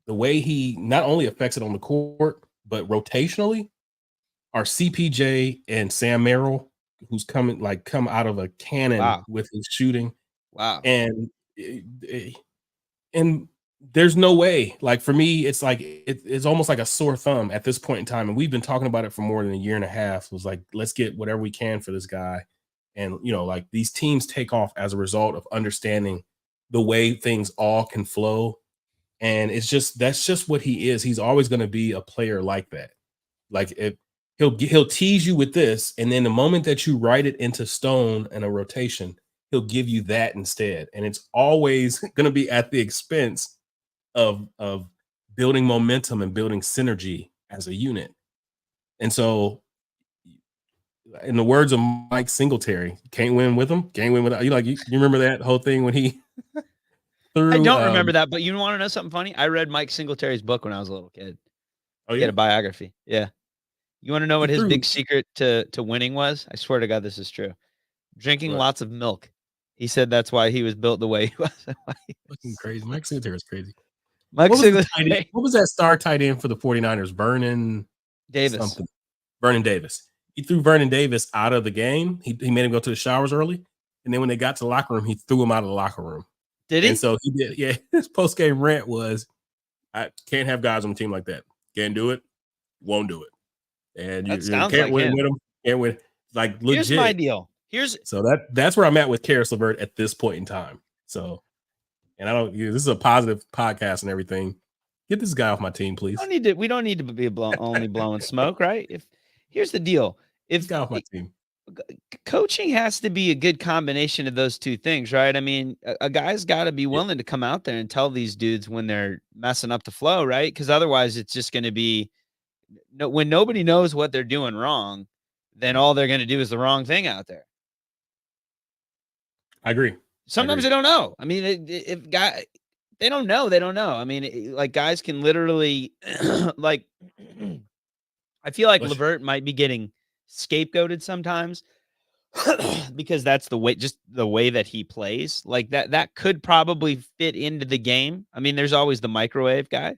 way he not only affects it on the court, but rotationally, are CPJ and Sam Merrill, who's come out of a cannon with his shooting. Wow. And there's no way. Like, for me, it's like it's almost like a sore thumb at this point in time. And we've been talking about it for more than a year and a half. It was like, let's get whatever we can for this guy. And, like, these teams take off as a result of understanding the way things all can flow. And that's just what he is. He's always going to be a player like that. Like, if he'll tease you with this, and then the moment that you write it into stone in a rotation, he'll give you that instead. And it's always going to be at the expense of building momentum and building synergy as a unit. And so, in the words of Mike Singletary, can't win with him, can't win without you. Like, you remember that whole thing when he threw? I don't remember that, but you want to know something funny? I read Mike Singletary's book when I was a little kid. Oh, He yeah. had a biography. Yeah. You want to know what his big secret to winning was? I swear to God, this is true. Drinking lots of milk. He said that's why he was built the way he was. Fucking crazy. Mike Singletary is crazy. Mike What was that star tight end for the 49ers? Vernon Davis. Vernon Davis. He threw Vernon Davis out of the game. He made him go to the showers early. And then when they got to the locker room, he threw him out of the locker room. Did he? And so he did. Yeah. His post-game rant was, I can't have guys on a team like that. Can't do it. Won't do it. And you can't win with them. Can't win. Like, legit. Here's my deal. So that's where I'm at with Karis LeVert at this point in time. So, and this is a positive podcast and everything. Get this guy off my team, please. We don't need to be only blowing smoke, right? Here's the deal. This guy off my team. Coaching has to be a good combination of those two things, right? I mean, a guy's got to be willing to come out there and tell these dudes when they're messing up the flow, right? Because otherwise, it's just going to be when nobody knows what they're doing wrong, then all they're going to do is the wrong thing out there. I agree. Sometimes they don't know. I mean, they don't know. They don't know. I mean, like, guys can literally, like, I feel like LeVert might be getting scapegoated sometimes because that's the way that he plays. Like, that could probably fit into the game. I mean, there's always the microwave guy,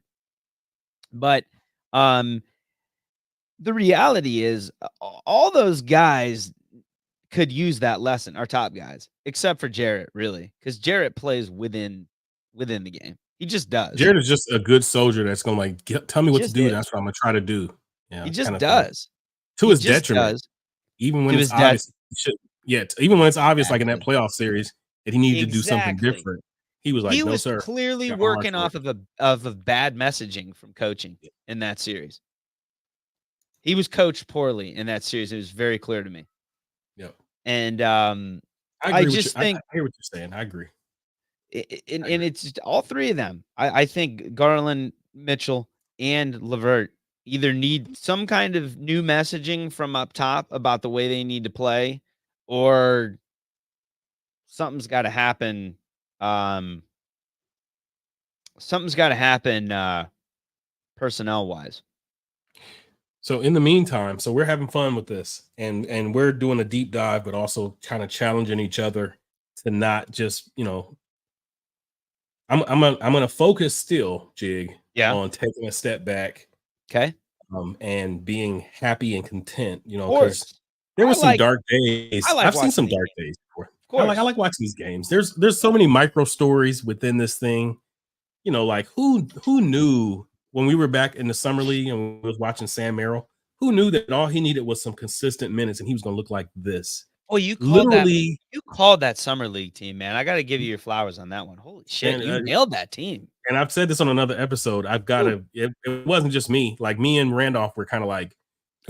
but the reality is all those guys could use that lesson, our top guys, except for Jarrett, really, because Jarrett plays within the game. He just does. Jarrett is just a good soldier that's going to tell me what to do. That's what I'm going to try to do. Yeah, he just does. To his detriment. Even when it's obvious. Even when it's obvious, like in that playoff series, that he needed to do something different. He was like, no, sir. He was clearly working off of a bad messaging from coaching in that series. He was coached poorly in that series. It was very clear to me. Yep. And I just think I hear what you're saying. I agree. And it's just all three of them. I think Garland, Mitchell, and LeVert either need some kind of new messaging from up top about the way they need to play, or something's got to happen. Something's got to happen personnel wise. So in the meantime, we're having fun with this, and we're doing a deep dive, but also kind of challenging each other to not just, I'm gonna focus still, Jig, on taking a step back, okay, and being happy and content, because there were some dark days. I've seen some dark days before. I like watching these games. There's so many micro stories within this thing, like who knew. When we were back in the summer league and we was watching Sam Merrill, who knew that all he needed was some consistent minutes and he was going to look like this? Oh, you called that summer league team, man. I got to give you your flowers on that one. Holy shit, you nailed that team. And I've said this on another episode. I've got to. It wasn't just me. Like, me and Randolph were kind of like,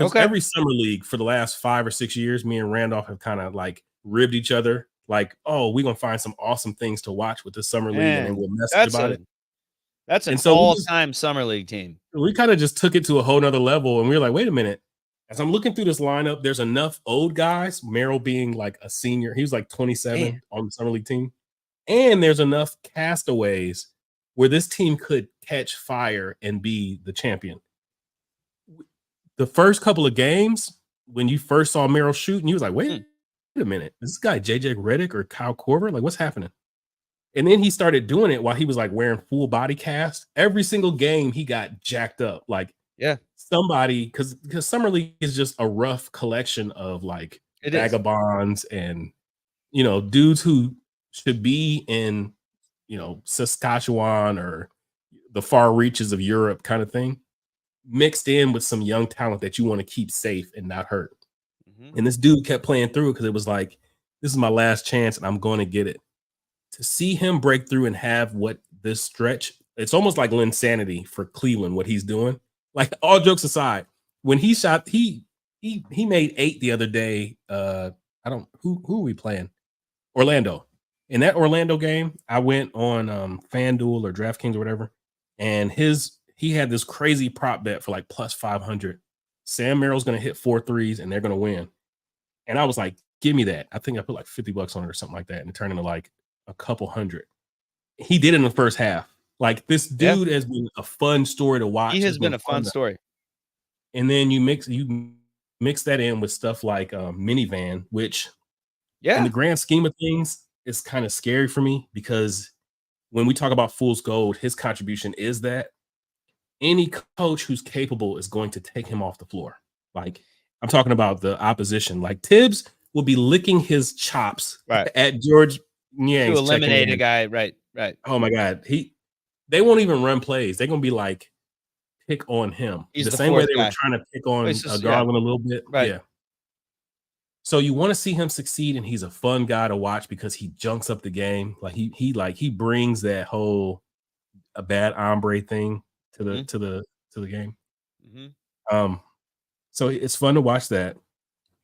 Because Okay. every summer league for the last 5 or 6 years, me and Randolph have kind of like ribbed each other. Like, oh, we're gonna find some awesome things to watch with the summer league, and then Man, we'll message that's about it. an And so all-time summer league team. we kind of just took it to a whole nother level, and we were like, wait a minute. As I'm looking through this lineup, there's enough old guys, Merrill being like a senior, he was like 27 Man. on the summer league team, and there's enough castaways where this team could catch fire and be the champion. The first couple of games, when you first saw Merrill shoot, and you was like, wait a minute, is this guy JJ Redick or Kyle Korver? Like, what's happening? And then he started doing it while he was like wearing full body cast. Every single game he got jacked up. Like, Yeah. somebody, because summer league is just a rough collection of like vagabonds and dudes who should be in Saskatchewan or the far reaches of Europe kind of thing, mixed in with some young talent that you want to keep safe and not hurt. And this dude kept playing through because it was like, this is my last chance and I'm going to get it. To see him break through and have what this stretch, it's almost like Linsanity for Cleveland, what he's doing. Like, all jokes aside, when he shot, he made 8 the other day. Who are we playing? Orlando. In that Orlando game, I went on FanDuel or DraftKings or whatever, and he had this crazy prop bet for like plus 500. Sam Merrill's going to hit 4 threes and they're going to win. And I was like, give me that. I think I put like $50 on it or something like that, and it turned into like a couple hundred. He did it in the first half. Like, this dude has been a fun story to watch. He has been a fun story. And then you mix that in with stuff like Minivan, which in the grand scheme of things is kind of scary for me, because when we talk about Fool's Gold, his contribution is that any coach who's capable is going to take him off the floor. Like, I'm talking about the opposition. Like, Tibbs will be licking his chops at George Niang to eliminate a guy. Right. Oh my God. They won't even run plays. They're going to be like, pick on him. He's the the same way fourth they guy. were trying to pick on Garland a little bit. Right. Yeah. So you want to see him succeed, and he's a fun guy to watch because he junks up the game. Like, he brings that whole a bad hombre thing to the game. So it's fun to watch that.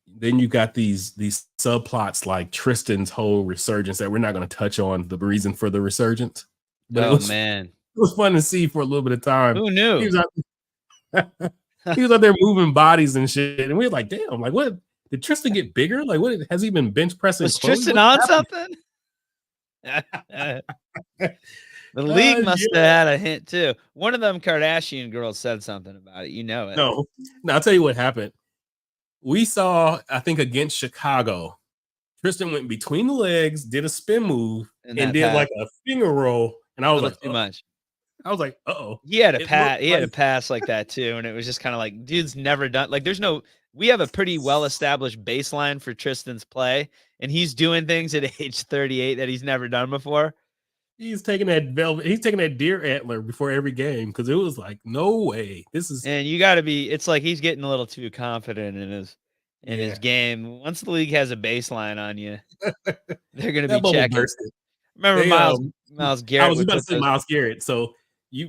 Then you got these subplots like Tristan's whole resurgence that we're not going to touch on the reason for the resurgence. But it was fun to see for a little bit of time. Who knew? He was out there moving bodies and shit, and we were like, damn, like, what? Did Tristan get bigger? Like, what has he been bench pressing? Was Tristan on something? The league must have had a hint too. One of them Kardashian girls said something about it. You know it. No, I'll tell you what happened. We saw, I think, against Chicago, Tristan went between the legs, did a spin move, and did like a finger roll. And I was like, too much. I was like, uh-oh. He had a pass. He had a pass like that too, and it was just kind of like, dude's never done. Like, we have a pretty well-established baseline for Tristan's play, and he's doing things at age 38 that he's never done before. He's taking that deer antler before every game, because it was like, no way. And you got to be. It's like he's getting a little too confident in his game. Once the league has a baseline on you, they're going to be checking. Remember Myles Garrett? I was about to say Myles Garrett. So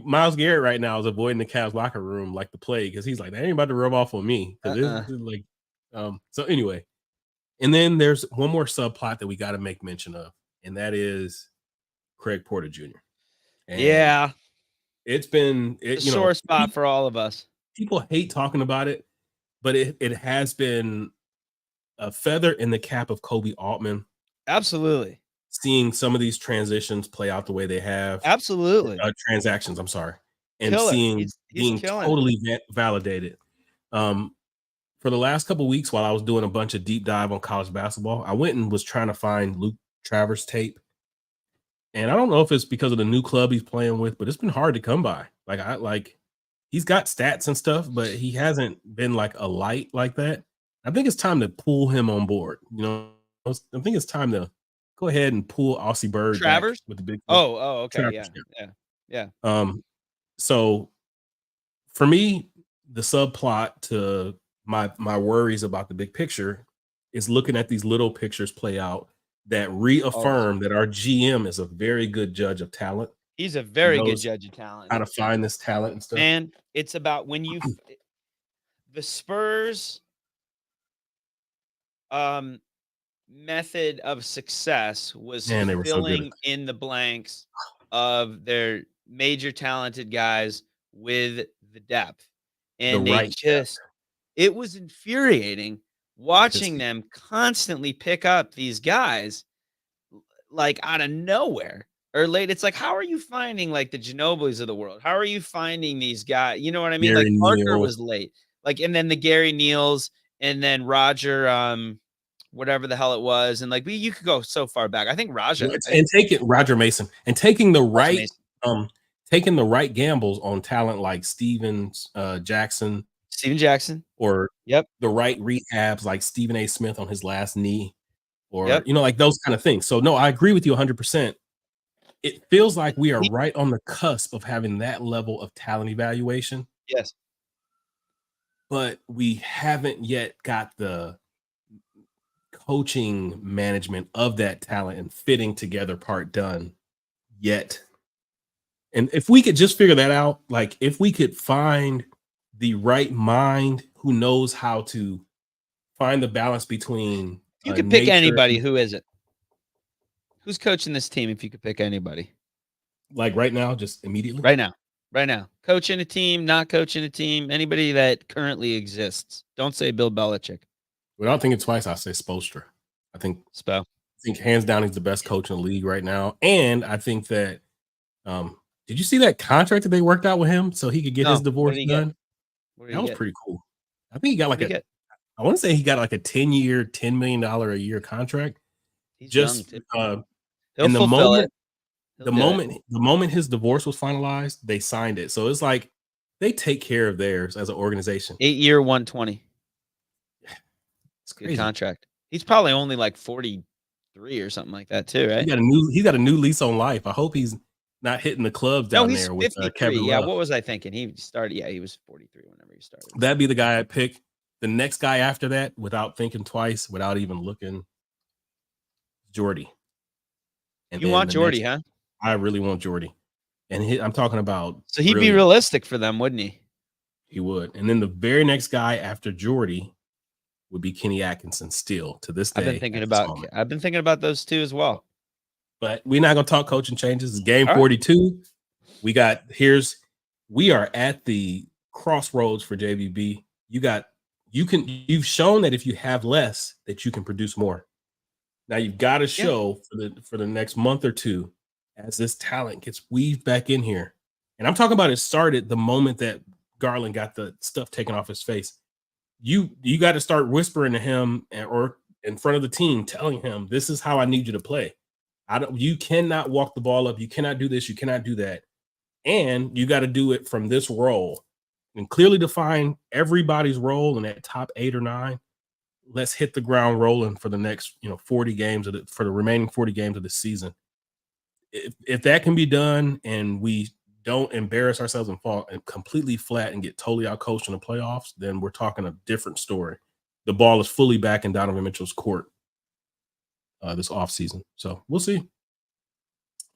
Myles Garrett right now is avoiding the Cavs locker room like the plague, because he's like, they ain't about to rub off on me. So anyway, and then there's one more subplot that we got to make mention of, and that is Craig Porter Jr. And it's been a sore spot for all of us. People hate talking about it, but it has been a feather in the cap of Kobe Altman. Absolutely. Seeing some of these transitions play out the way they have. Absolutely. Transactions, I'm sorry. And seeing being totally validated. For the last couple of weeks while I was doing a bunch of deep dive on college basketball, I went and was trying to find Luke Travers tape. And I don't know if it's because of the new club he's playing with, but it's been hard to come by. He's got stats and stuff, but he hasn't been like a light like that. I think it's time to pull him on board. I think it's time to go ahead and pull Aussie Bird Travers with the big. Oh, okay. Travers, yeah. So for me, the subplot to my worries about the big picture is looking at these little pictures play out that reaffirm that our GM is a very good judge of talent. He's a very good judge of talent. How to find this talent and stuff. And it's about when you the Spurs method of success was Man, they were so good at filling in the blanks of their major talented guys with the depth. the And they right just it was infuriating watching them constantly pick up these guys like out of nowhere or late. It's like, how are you finding like the Ginobili's of the world? How are you finding these guys? You know what I mean? Like Gary Parker Neal. was late. Like, and then the Gary Neals and then Roger, whatever the hell it was. And like you could go so far back. I think Raja And taking Roger Mason and taking the Raja right Mason. taking the right gambles on talent like Steven Jackson, or Yep. the right rehabs like Stephen A. Smith on his last knee, or Yep. like those kind of things. So no, I agree with you 100%. It feels like we are right on the cusp of having that level of talent evaluation. Yes. But we haven't yet got the coaching management of that talent and fitting together part done yet. And if we could just figure that out, like if we could find the right mind who knows how to find the balance between you could pick anybody, who is it? Who's coaching this team if you could pick anybody? Like right now, just immediately? Right now. Coaching a team, not coaching a team, anybody that currently exists. Don't say Bill Belichick. Without thinking twice, I'll say Spoelstra. I think hands down he's the best coach in the league right now. And I think that did you see that contract that they worked out with him so he could get his divorce done? That was pretty cool. I think he got like I want to say he got like a 10-year, $10 million a year contract. He's just young, in the moment, the it. moment his divorce was finalized, they signed it. So it's like they take care of theirs as an organization. 8-year, 120. It's crazy. Good contract. He's probably only like 43 or something like that too, right? He's got a new lease on life. I hope he's not hitting the clubs down there with Kevin Love. Yeah, what was I thinking? He started. Yeah, he was 43 whenever he started. That'd be the guy I'd pick. The next guy after that, without thinking twice, without even looking, Jordy. And you want Jordy, huh? I really want Jordy. And I'm talking about. So he'd be realistic for them, wouldn't he? He would. And then the very next guy after Jordy would be Kenny Atkinson. Still to this day, I've been thinking about those two as well. But we're not gonna talk coaching changes. It's game 42. Right. We are at the crossroads for JVB. You've shown that if you have less, that you can produce more. Now you've got to show for the next month or two as this talent gets weaved back in here. And I'm talking about it started the moment that Garland got the stuff taken off his face. You got to start whispering to him or in front of the team, telling him, this is how I need you to play. You cannot walk the ball up. You cannot do this. You cannot do that. And you got to do it from this role and clearly define everybody's role in that top 8 or 9. Let's hit the ground rolling for the next, 40 games for the remaining 40 games of the season. If that can be done and we don't embarrass ourselves and fall completely flat and get totally outcoached in the playoffs, then we're talking a different story. The ball is fully back in Donovan Mitchell's court this offseason. So we'll see.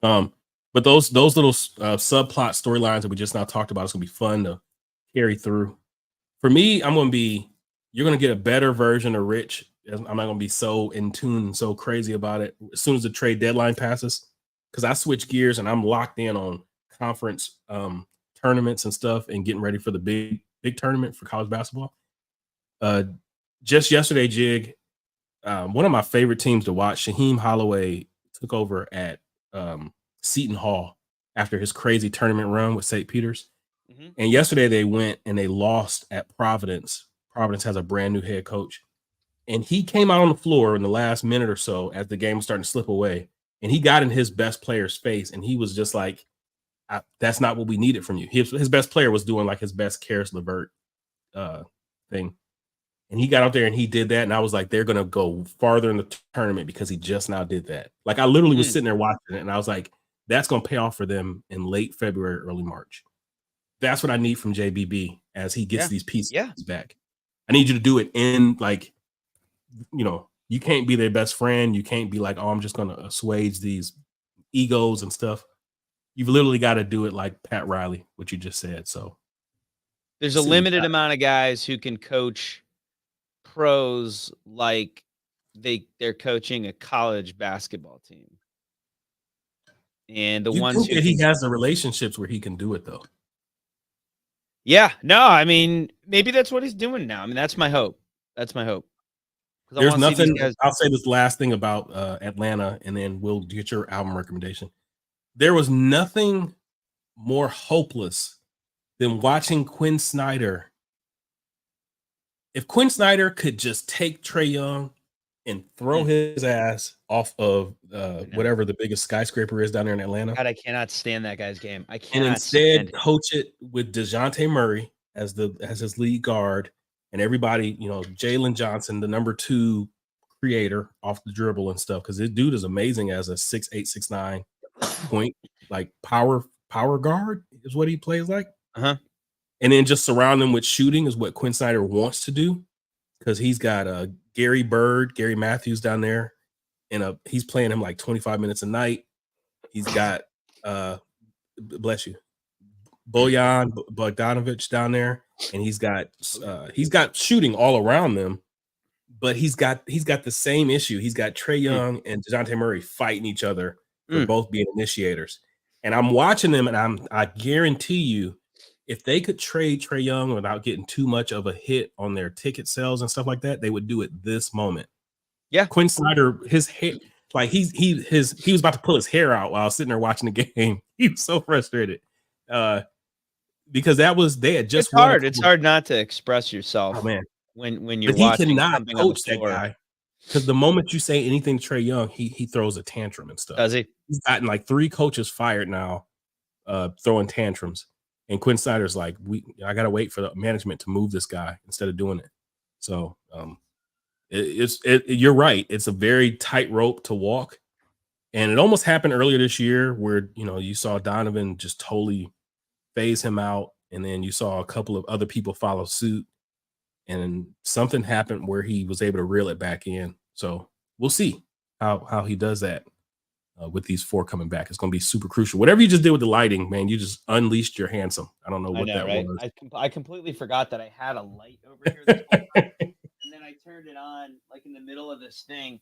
But those little subplot storylines that we just now talked about, it's going to be fun to carry through. For me, you're going to get a better version of Rich. I'm not going to be so in tune and so crazy about it as soon as the trade deadline passes, because I switch gears and I'm locked in on conference tournaments and stuff and getting ready for the big tournament for college basketball. Just yesterday, Jig, one of my favorite teams to watch, Shaheem Holloway, took over at Seton Hall after his crazy tournament run with St. Peter's. Mm-hmm. And yesterday they went and they lost at Providence. Providence has a brand new head coach. And he came out on the floor in the last minute or so as the game was starting to slip away. And he got in his best player's face. And he was just like, that's not what we needed from you. His best player was doing like his best Karis LeVert thing. And he got out there and he did that. And I was like, they're going to go farther in the tournament because he just now did that. Like I literally was sitting there watching it. And I was like, that's going to pay off for them in late February, early March. That's what I need from JBB as he gets these pieces back. I need you to do it in you can't be their best friend. You can't be like, oh, I'm just going to assuage these egos and stuff. You've literally got to do it like Pat Riley, what you just said. So There's a limited amount of guys who can coach pros like they're coaching a college basketball team. And the You ones think who that he can, has the relationships where he can do it, though? yeah, no, I mean, maybe that's what he's doing now. I mean, that's my hope. That's my hope. Because I There's want to see these nothing. guys. I'll say this last thing about Atlanta, and then we'll get your album recommendation. There was nothing more hopeless than watching Quinn Snyder. If Quinn Snyder could just take Trae Young and throw his ass off of whatever the biggest skyscraper is down there in Atlanta, God, I cannot stand that guy's game. I and cannot instead stand it. coach it with DeJounte Murray as his lead guard, and everybody, Jalen Johnson, the number 2 creator off the dribble and stuff, because this dude is amazing as a 6'8", 6'9" point, like power guard is what he plays like. Uh-huh. And then just surround him with shooting is what Quinn Snyder wants to do, because he's got Gary Matthews down there, and he's playing him like 25 minutes a night. He's got bless you, Bojan Bogdanovic down there, and he's got shooting all around them, but he's got the same issue. He's got Trae Young and DeJounte Murray fighting each other for both being initiators. And I'm watching them, and I guarantee you, if they could trade Trae Young without getting too much of a hit on their ticket sales and stuff like that, they would do it this moment. Yeah. Quinn Snyder, his hair, like he was about to pull his hair out while I was sitting there watching the game. He was so frustrated. Because they had just it's hard. It's hard not to express yourself. Oh man, when you're but he watching cannot something on the coach that floor. guy, because the moment you say anything to Trae Young, he throws a tantrum and stuff. Does he? He's gotten like 3 coaches fired now, throwing tantrums. And Quinn Snyder's like, I gotta wait for the management to move this guy instead of doing it. So you're right. It's a very tight rope to walk. And it almost happened earlier this year where, you saw Donovan just totally phase him out. And then you saw a couple of other people follow suit. And something happened where he was able to reel it back in. So we'll see how he does that with these 4 coming back. It's going to be super crucial. Whatever you just did with the lighting, man, you just unleashed your handsome. I don't know what that was. I completely forgot that I had a light over here this whole time. And then I turned it on like in the middle of this thing.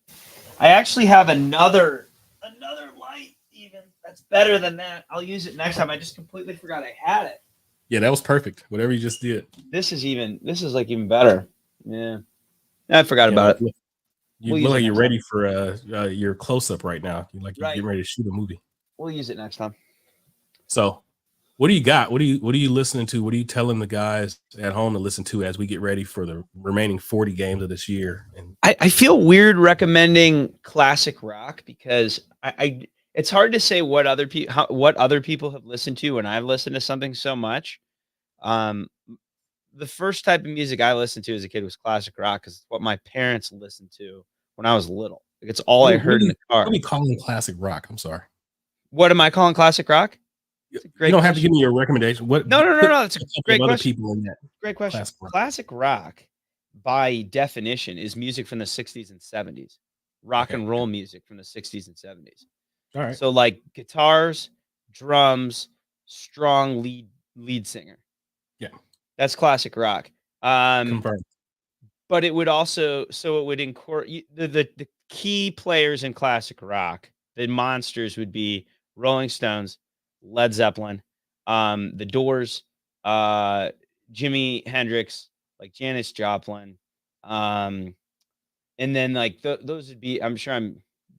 I actually have another light even that's better than that. I'll use it next time. I just completely forgot I had it. Yeah, that was perfect. Whatever you just did. This is like even better. Yeah. I forgot about it. You look like you're ready for your close-up right now. You're getting ready to shoot a movie. We'll use it next time. So what do you got? What are you listening to? What are you telling the guys at home to listen to as we get ready for the remaining 40 games of this year? And I feel weird recommending classic rock because it's hard to say what other people have listened to when I've listened to something so much. The first type of music I listened to as a kid was classic rock because it's what my parents listened to when I was little. Like it's all I heard in the car. What are we calling classic rock? I'm sorry. What am I calling classic rock? You don't have to give me your recommendation. No. That's a great question. People in that. Great question. Classic rock, by definition, is music from the 60s and 70s. Rock and roll music from the 60s and 70s. All right. So like guitars, drums, strong lead singer. Yeah. That's classic rock. Confirmed. But it would also incorporate the key players in classic rock. The monsters would be Rolling Stones, Led Zeppelin, The Doors, Jimi Hendrix, like Janis Joplin, and then like those would be. I'm sure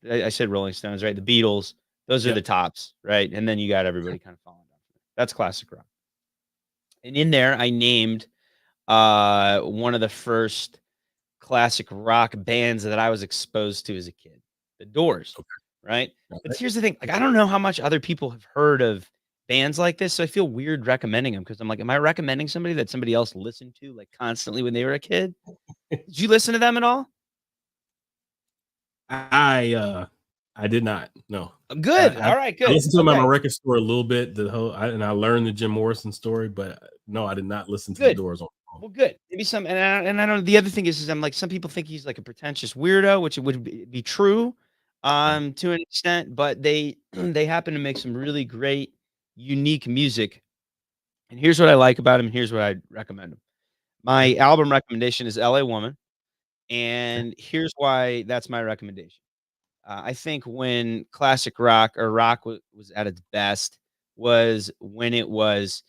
I said Rolling Stones, right? The Beatles. Those are the tops, right? And then you got everybody kind of following down. That's classic rock. And in there, I named one of the first classic rock bands that I was exposed to as a kid, The Doors, right? But here's the thing. Like, I don't know how much other people have heard of bands like this, so I feel weird recommending them because I'm like, am I recommending somebody that somebody else listened to like constantly when they were a kid? Did you listen to them at all? I did not. No. Good. All right. Good. I listened to them at my record store a little bit. And I learned the Jim Morrison story, but no, I did not listen to The Doors. Well, good. Maybe some. And I don't. The other thing is I'm like, some people think he's like a pretentious weirdo, which would be true, to an extent. But they happen to make some really great, unique music. And here's what I like about him. Here's what I'd recommend him. My album recommendation is LA Woman. Okay. And here's why that's my recommendation. I think when classic rock or rock was at its best was when it was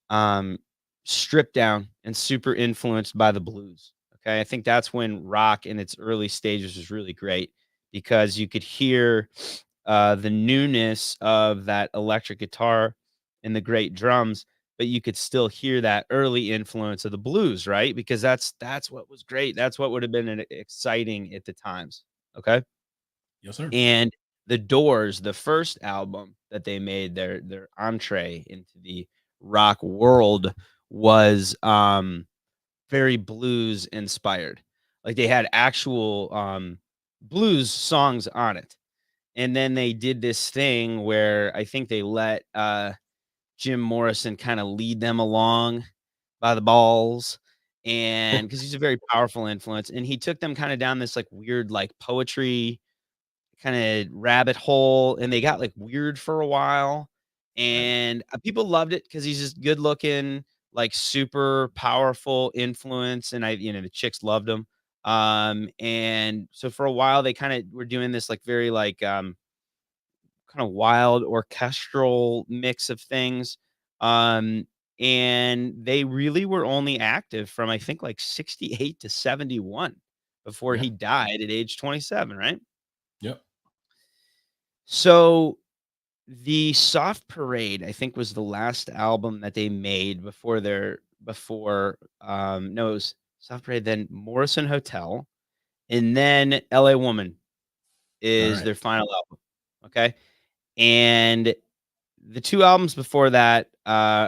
um, stripped down and super influenced by the blues. Okay. I think that's when rock in its early stages was really great because you could hear the newness of that electric guitar and the great drums, but you could still hear that early influence of the blues, right? Because that's what was great. That's what would have been exciting at the times. Okay. Yes, sir. And The Doors, the first album that they made, their entree into the rock world was very blues inspired. Like they had actual blues songs on it. And then they did this thing where I think they let Jim Morrison kind of lead them along by the balls. And because he's a very powerful influence, and he took them kind of down this like weird, like poetry kind of rabbit hole, and they got like weird for a while. Right. And people loved it because he's just good looking, like super powerful influence. And the chicks loved him. And so for a while, they kind of were doing this like very like kind of wild orchestral mix of things. Um, and they really were only active from I think like 68 to 71 before Yeah. he died at age 27, right? Yep. So the Soft Parade, I think, was the last album that they made no, it was Soft Parade, then Morrison Hotel, and then LA Woman All is right. their final album. Okay. And the 2 albums before that,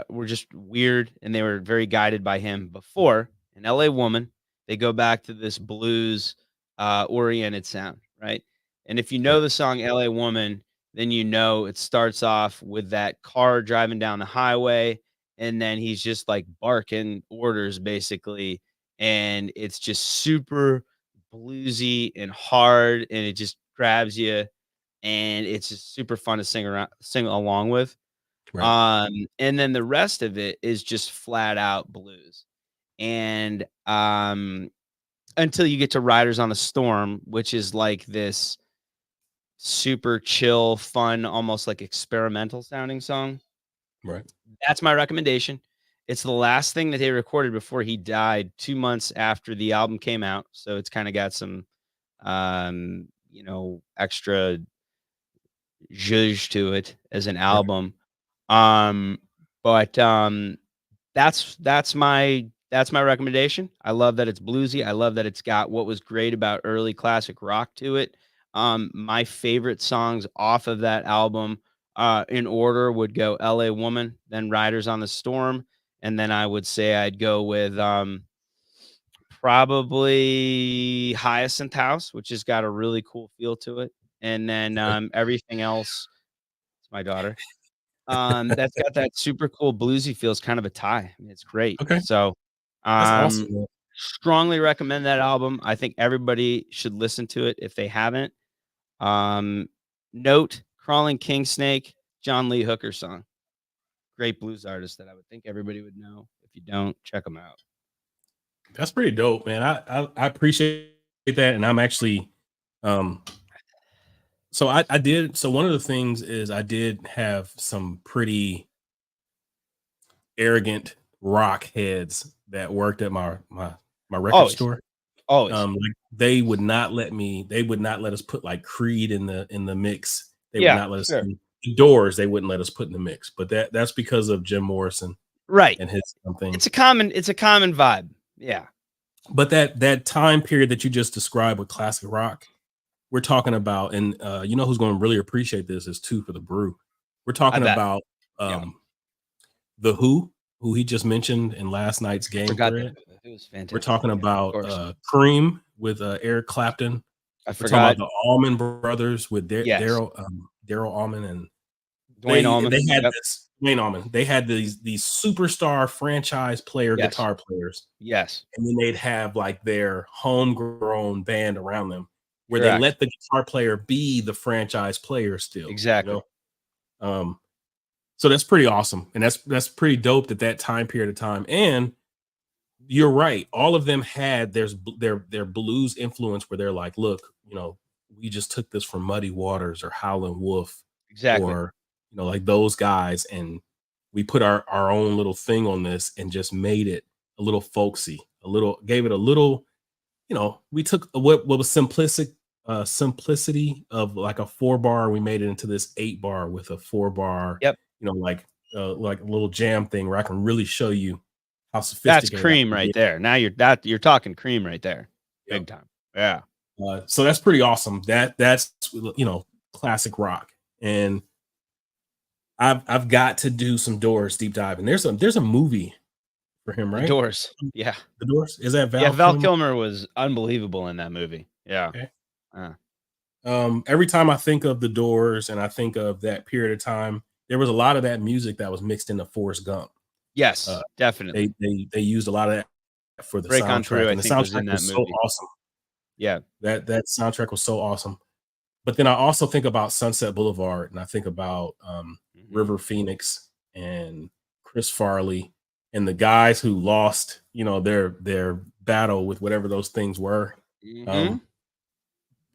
were just weird, and they were very guided by him before. In LA Woman, they go back to this blues, oriented sound, right? And if you know Right. the song LA Woman, then you know it starts off with that car driving down the highway, and then he's just, like, barking orders, basically, and it's just super bluesy and hard, and it just grabs you, and it's just super fun to sing along with. Right. And then the rest of it is just flat out blues. And until you get to Riders on the Storm, which is like this super chill, fun, almost like experimental sounding song. Right. That's my recommendation. It's the last thing that they recorded before he died 2 months after the album came out. So it's kind of got some extra zhuzh to it as an Right. album. But that's my recommendation. I love that it's bluesy. I love that it's got what was great about early classic rock to it. My favorite songs off of that album, in order would go LA Woman, then Riders on the Storm, and then I would say I'd go with probably Hyacinth House, which has got a really cool feel to it. And then Okay. everything else, it's my daughter. That's got that super cool bluesy feel. It's kind of a tie. I mean, it's great. Okay. So, That's um, awesome, man. strongly recommend that album. I think everybody should listen to it if they haven't. Um, Note, Crawling King Snake, John Lee Hooker song. Great blues artist that I would think everybody would know. If you don't, check them out. That's pretty dope, man. I appreciate that, and I'm actually, um, so I did. So one of the things is I did have some pretty arrogant rock heads that worked at my record Always, store. always. Like they would not let us put like Creed in the mix. They would Yeah, not let us sure. the Doors. They wouldn't let us put in the mix. But that's because of Jim Morrison Right. and his things. It's a common vibe. Yeah. But that time period that you just described with classic rock, we're talking about, and you know who's going to really appreciate this is Two for the Brew. We're I talking bet. about Yeah. the who he just mentioned in last night's game Forgot thread. that. It was fantastic. We're talking Yeah, of about course. Cream with Eric Clapton. I We're talking about forgot. the Allman Brothers with Yes. Daryl Allman, and Dwayne Allman. they had Yep. this Dwayne Allman. They had these superstar franchise player Yes. guitar players, Yes. and then they'd have like their homegrown band around them, where they Correct. let the guitar player be the franchise player still. Exactly. You know? So that's pretty awesome. And that's pretty dope at that time period of time. And you're right. All of them had their blues influence where they're like, look, we just took this from Muddy Waters or Howlin' Wolf Exactly. or, like those guys. And we put our own little thing on this and just made it a little folksy, gave it a little, we took what was simplicity of like a 4-bar. We made it into this 8-bar with a 4-bar, Yep. like a little jam thing where I can really show you how That's sophisticated cream right there. Now you're talking cream right there. Yep. Big time. Yeah. So that's pretty awesome. That's classic rock. And I've got to do some Doors deep dive. And there's a movie for him, right? The Doors. Yeah. The Doors. Is that Val? Yeah, Val Kilmer was unbelievable in that movie. Yeah. Okay. Every time I think of the Doors and I think of that period of time, there was a lot of that music that was mixed into Forrest Gump. Yes, definitely. They used a lot of that for the Break soundtrack. on Through, and the soundtrack was so awesome. Yeah. That soundtrack was so awesome. But then I also think about Sunset Boulevard and I think about River Phoenix and Chris Farley and the guys who lost, their battle with whatever those things were.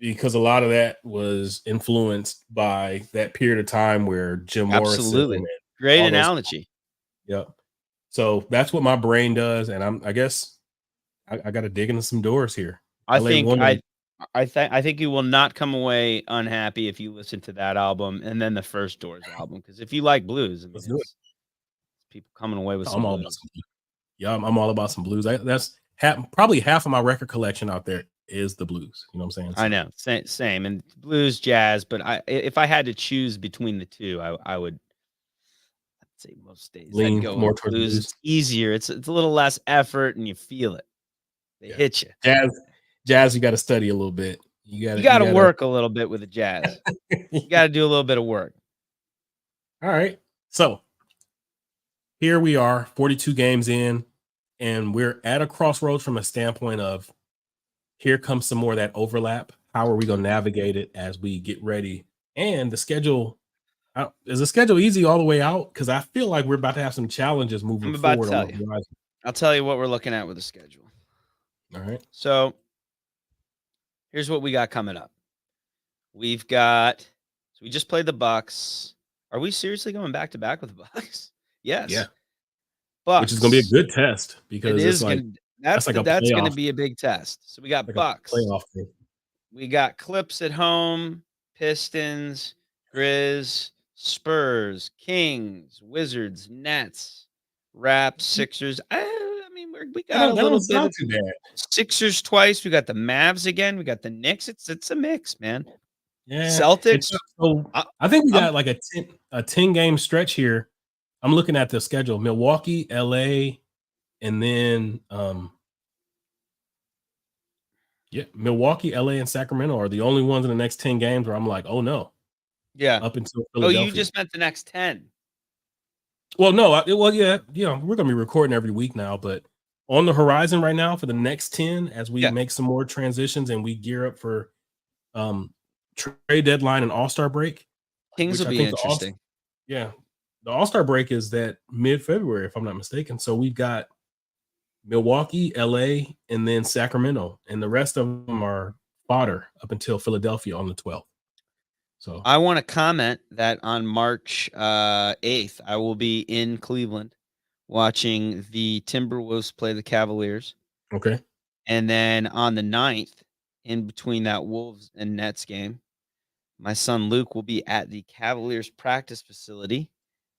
Because a lot of that was influenced by that period of time where Jim Morrison. Absolutely. Great analogy. Yep. So that's what my brain does. And I guess I got to dig into some Doors here. I think you will not come away unhappy if you listen to that album and then the first Doors album. Because if you like blues, I mean, it's people coming away with some blues. I'm all about some blues. That's probably half of my record collection out there is the blues. You know what I'm saying? So, I know, same, and blues, jazz. But if I had to choose between the two, I would. I'd say most days lean I'd go more towards blues. It's easier. It's a little less effort, and you feel it. They hit you. Jazz, you got to study a little bit. You got to work a little bit with the jazz. You got to do a little bit of work. All right. So here we are, 42 games in, and we're at a crossroads from a standpoint of here comes some more of that overlap. How are we going to navigate it as we get ready? And the schedule, is the schedule easy all the way out? Because I feel like we're about to have some challenges moving forward. I'll tell you what we're looking at with the schedule. All right. So here's what we got coming up. We just played the Bucks. Are we seriously going back to back with the Bucks? Yes. Yeah. Bucks. Which is going to be a good test because that's going to be a big test. So we got Bucks. Playoff thing. We got Clips at home, Pistons, Grizz, Spurs, Kings, Wizards, Nets, Raps, Sixers. We got a little bit of Sixers twice. We got the Mavs again. We got the Knicks. It's a mix, man. Yeah. Celtics. I think we got like a 10 game stretch here. I'm looking at the schedule: Milwaukee, LA, and then Milwaukee, LA, and Sacramento are the only ones in the next 10 games where I'm like, oh no. Yeah. Up until Philadelphia. Oh, you just meant the next 10. Well, no. We're gonna be recording every week now, but on the horizon right now for the next 10, as we make some more transitions and we gear up for trade deadline and All-Star break. Things will be interesting. The All-Star break is that mid-February, if I'm not mistaken. So we've got Milwaukee, LA, and then Sacramento, and the rest of them are fodder up until Philadelphia on the 12th. So I want to comment that on March 8th, I will be in Cleveland watching the Timberwolves play the Cavaliers. Okay. And then on the 9th, in between that Wolves and Nets game, my son Luke will be at the Cavaliers practice facility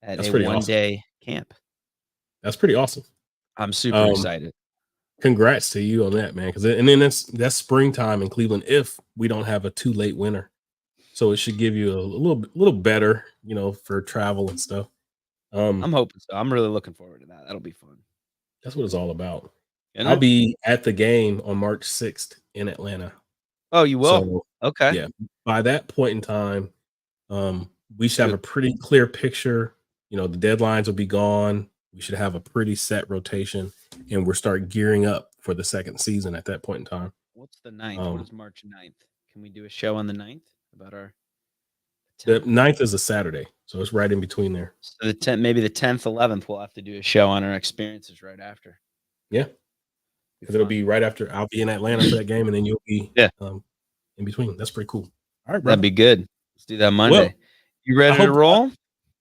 at a one-day camp. That's pretty awesome. I'm super excited. Congrats to you on that, man. And then that's springtime in Cleveland if we don't have a too late winter. So it should give you a little better, for travel and stuff. I'm hoping so. I'm really looking forward to that. That'll be fun. That's what it's all about. I'll be at the game on March 6th in Atlanta. Oh, you will? So, okay. Yeah. By that point in time, we should have a pretty clear picture. The deadlines will be gone. We should have a pretty set rotation, and we'll start gearing up for the second season at that point in time. What's the 9th? What is March 9th? Can we do a show on the 9th about our The 9th is a Saturday, so it's right in between there. So the 10th, maybe the 10th, 11th, we'll have to do a show on our experiences right after. Yeah, because it'll be right after. I'll be in Atlanta for that game, and then you'll be in between. That's pretty cool. All right, brother. That'd be good. Let's do that Monday. Well, you ready to roll?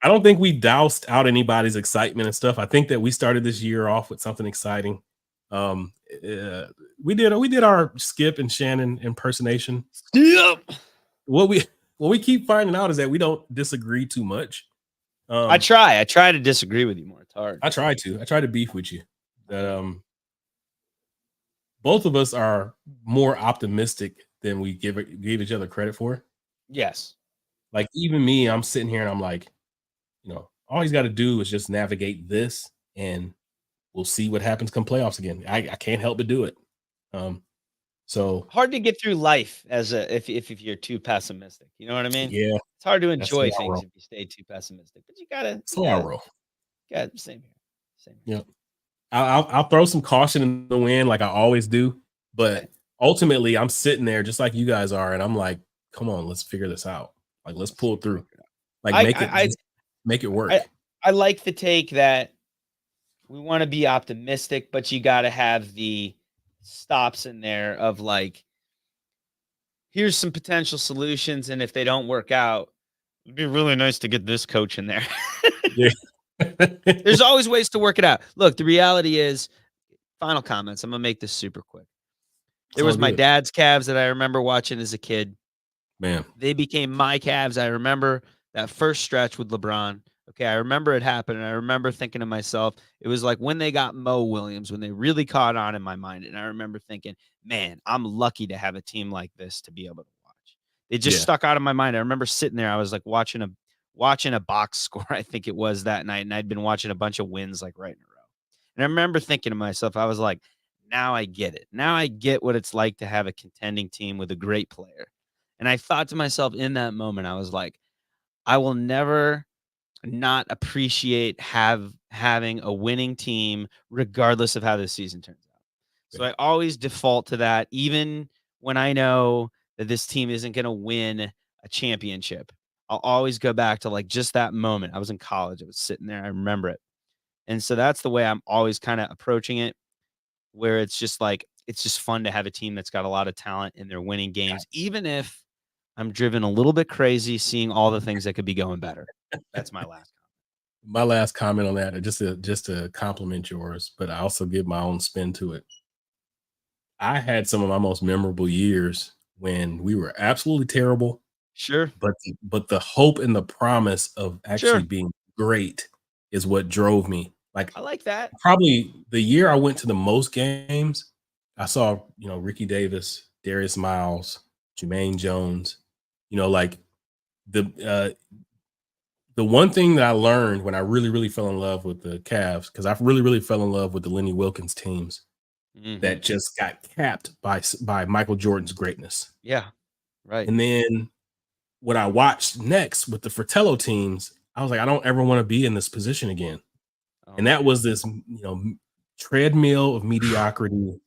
I don't think we doused out anybody's excitement and stuff. I think that we started this year off with something exciting. We did our Skip and Shannon impersonation. Yep. What we keep finding out is that we don't disagree too much. I try to disagree with you more. It's hard. I try to beef with you. That both of us are more optimistic than we give each other credit for. Yes. Like even me, I'm sitting here and I'm like, all he's got to do is just navigate this, and we'll see what happens come playoffs again. I can't help but do it. So hard to get through life if you're too pessimistic. You know what I mean? Yeah, it's hard to enjoy things if you stay too pessimistic. But you gotta. Yeah, same here. Yeah, I'll throw some caution in the wind like I always do, but ultimately I'm sitting there just like you guys are, and I'm like, come on, let's figure this out. Like let's pull through. Like make it work. I like the take that we want to be optimistic, but you got to have the stops in there of like, here's some potential solutions, and if they don't work out, it'd be really nice to get this coach in there. Yeah. There's always ways to work it out. Look, the reality is, final comments. I'm gonna make this super quick. There was my dad's Cavs that I remember watching as a kid. Man, they became my Cavs. I remember that first stretch with LeBron. Okay, I remember it happened. And I remember thinking to myself, it was like when they got Mo Williams, when they really caught on in my mind. And I remember thinking, man, I'm lucky to have a team like this to be able to watch. It just stuck out of my mind. I remember sitting there. I was like watching a box score, I think it was that night. And I'd been watching a bunch of wins like right in a row. And I remember thinking to myself, I was like, now I get it. Now I get what it's like to have a contending team with a great player. And I thought to myself in that moment, I was like, I will never not appreciate having a winning team, regardless of how this season turns out. So I always default to that, even when I know that this team isn't going to win a championship. I'll always go back to like just that moment. I was in college. I was sitting there. I remember it. And so that's the way I'm always kind of approaching it, where it's just like, it's just fun to have a team that's got a lot of talent and they're winning games, even if I'm driven a little bit crazy seeing all the things that could be going better. That's my last comment. My last comment on that, just to compliment yours, but I also give my own spin to it. I had some of my most memorable years when we were absolutely terrible. Sure. But the hope and the promise of actually being great is what drove me. Like I like that. Probably the year I went to the most games, I saw, Ricky Davis, Darius Miles, Jermaine Jones, like the one thing that I learned when I really, really fell in love with the Cavs, because I really, really fell in love with the Lenny Wilkins teams that just got capped by Michael Jordan's greatness. Yeah, right. And then what I watched next with the Fratello teams, I was like, I don't ever want to be in this position again. And that was this, treadmill of mediocrity.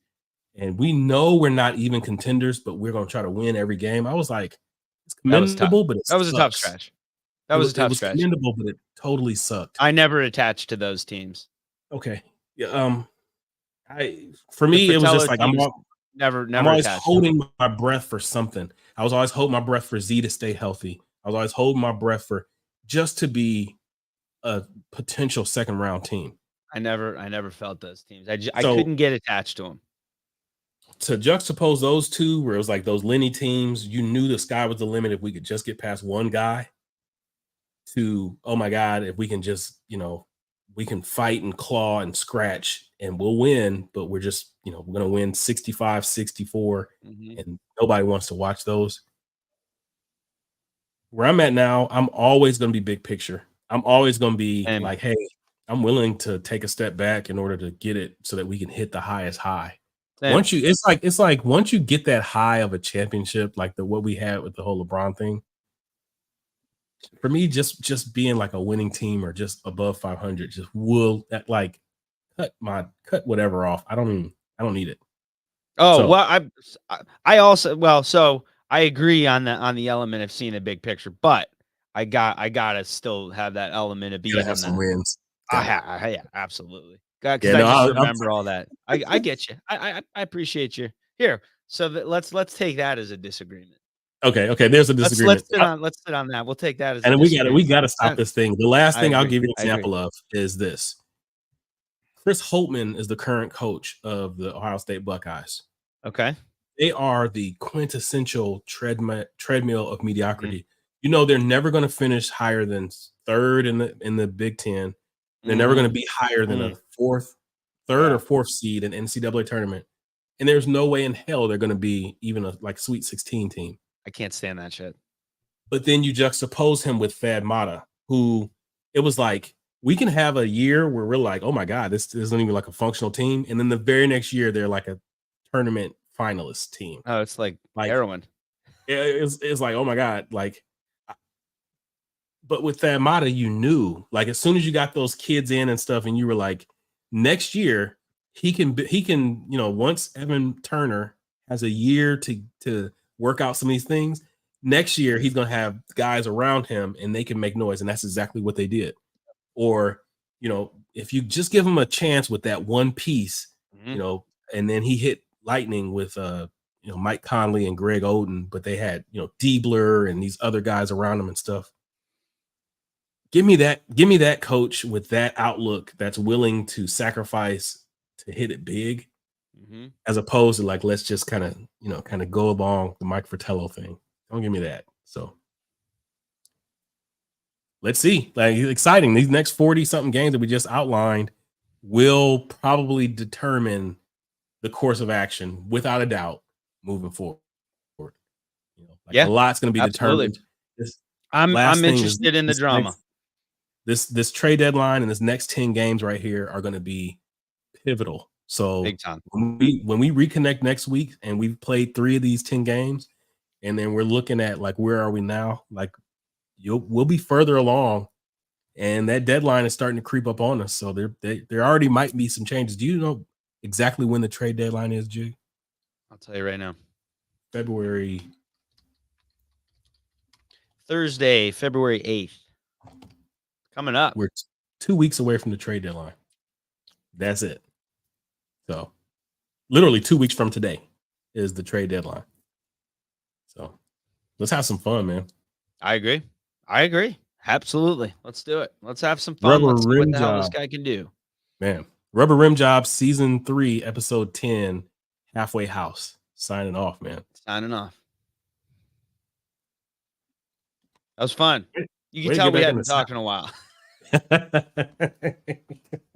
And we know we're not even contenders, but we're going to try to win every game. I was like, it's commendable, but that was a tough stretch. That was a tough stretch. Commendable, but it totally sucked. I never attached to those teams. Okay. Yeah. For me, it was just like I'm always holding my breath for something. I was always holding my breath for Z to stay healthy. I was always holding my breath for just to be a potential second round team. I never felt those teams. I couldn't get attached to them. To juxtapose those two, where it was like those Lenny teams, you knew the sky was the limit if we could just get past one guy, to, oh my God, if we can just, we can fight and claw and scratch and we'll win, but we're just, we're going to win 65-64 and nobody wants to watch those. Where I'm at now, I'm always going to be big picture. I'm always going to be like, hey, I'm willing to take a step back in order to get it so that we can hit the highest high. Once you get that high of a championship, like what we had with the whole LeBron thing, for me, just being like a winning team or just above 500 just will like cut whatever off. I don't need it. I also so I agree on the element of seeing a big picture, but I gotta still have that element of You gotta being have in some the. wins. Got it. Yeah, absolutely. Because Yeah, I no, just I'm remember all that. I get you. I appreciate you. Here, so let's take that as a disagreement. okay. There's a disagreement. Let's sit on that. We'll take that as a And we disagreement. gotta stop this thing. The last I thing I'll agree. give you an I agree. example of is this. Chris Holtman is the current coach of the Ohio State Buckeyes. Okay. They are the quintessential treadmill of Mhm. mediocrity. You know, they're never going to finish higher than third in the Big Ten. They're never going to be higher than a third or fourth seed in NCAA tournament. And there's no way in hell they're going to be even a like Sweet 16 team. I can't stand that shit. But then you juxtapose him with Thad Matta, who it was like, we can have a year where we're like, oh my God, this isn't even like a functional team. And then the very next year, they're like a tournament finalist team. Oh, it's like Like, heroin. it's like, oh my God. Like, but with Thad Matta, you knew, like, as soon as you got those kids in and stuff, and you were like, next year, he can, you know, once Evan Turner has a year to work out some of these things, next year he's going to have guys around him and they can make noise. And that's exactly what they did. Or, you know, if you just give him a chance with that one piece, you know, and then he hit lightning with, you know, Mike Conley and Greg Oden, but they had, you know, Diebler and these other guys around him and stuff. Give me that coach with that outlook that's willing to sacrifice to hit it big, as opposed to like, let's just kind of go along the Mike Fratello thing. Don't give me that. So let's see. Like, exciting. These next 40-something games that we just outlined will probably determine the course of action without a doubt moving forward. You know, like, a lot's going to be determined. I'm interested in the drama. This trade deadline and this next 10 games right here are going to be pivotal. So Big time. when we reconnect next week and we've played 3 of these 10 games, and then we're looking at like, where are we now? Like, we'll be further along, and that deadline is starting to creep up on us. So there already might be some changes. Do you know exactly when the trade deadline is, Jig? I'll tell you right now. Thursday, February 8th. Coming up. We're 2 weeks away from the trade deadline. That's it. So literally 2 weeks from today is the trade deadline. So let's have some fun, man. I agree. Absolutely. Let's do it. Let's have some fun. Let's see what the hell this guy can do. Man, Rubber Rim Job season 3, episode 10, Halfway House. Signing off, man. Signing off. That was fun. You can tell we hadn't talked in a while.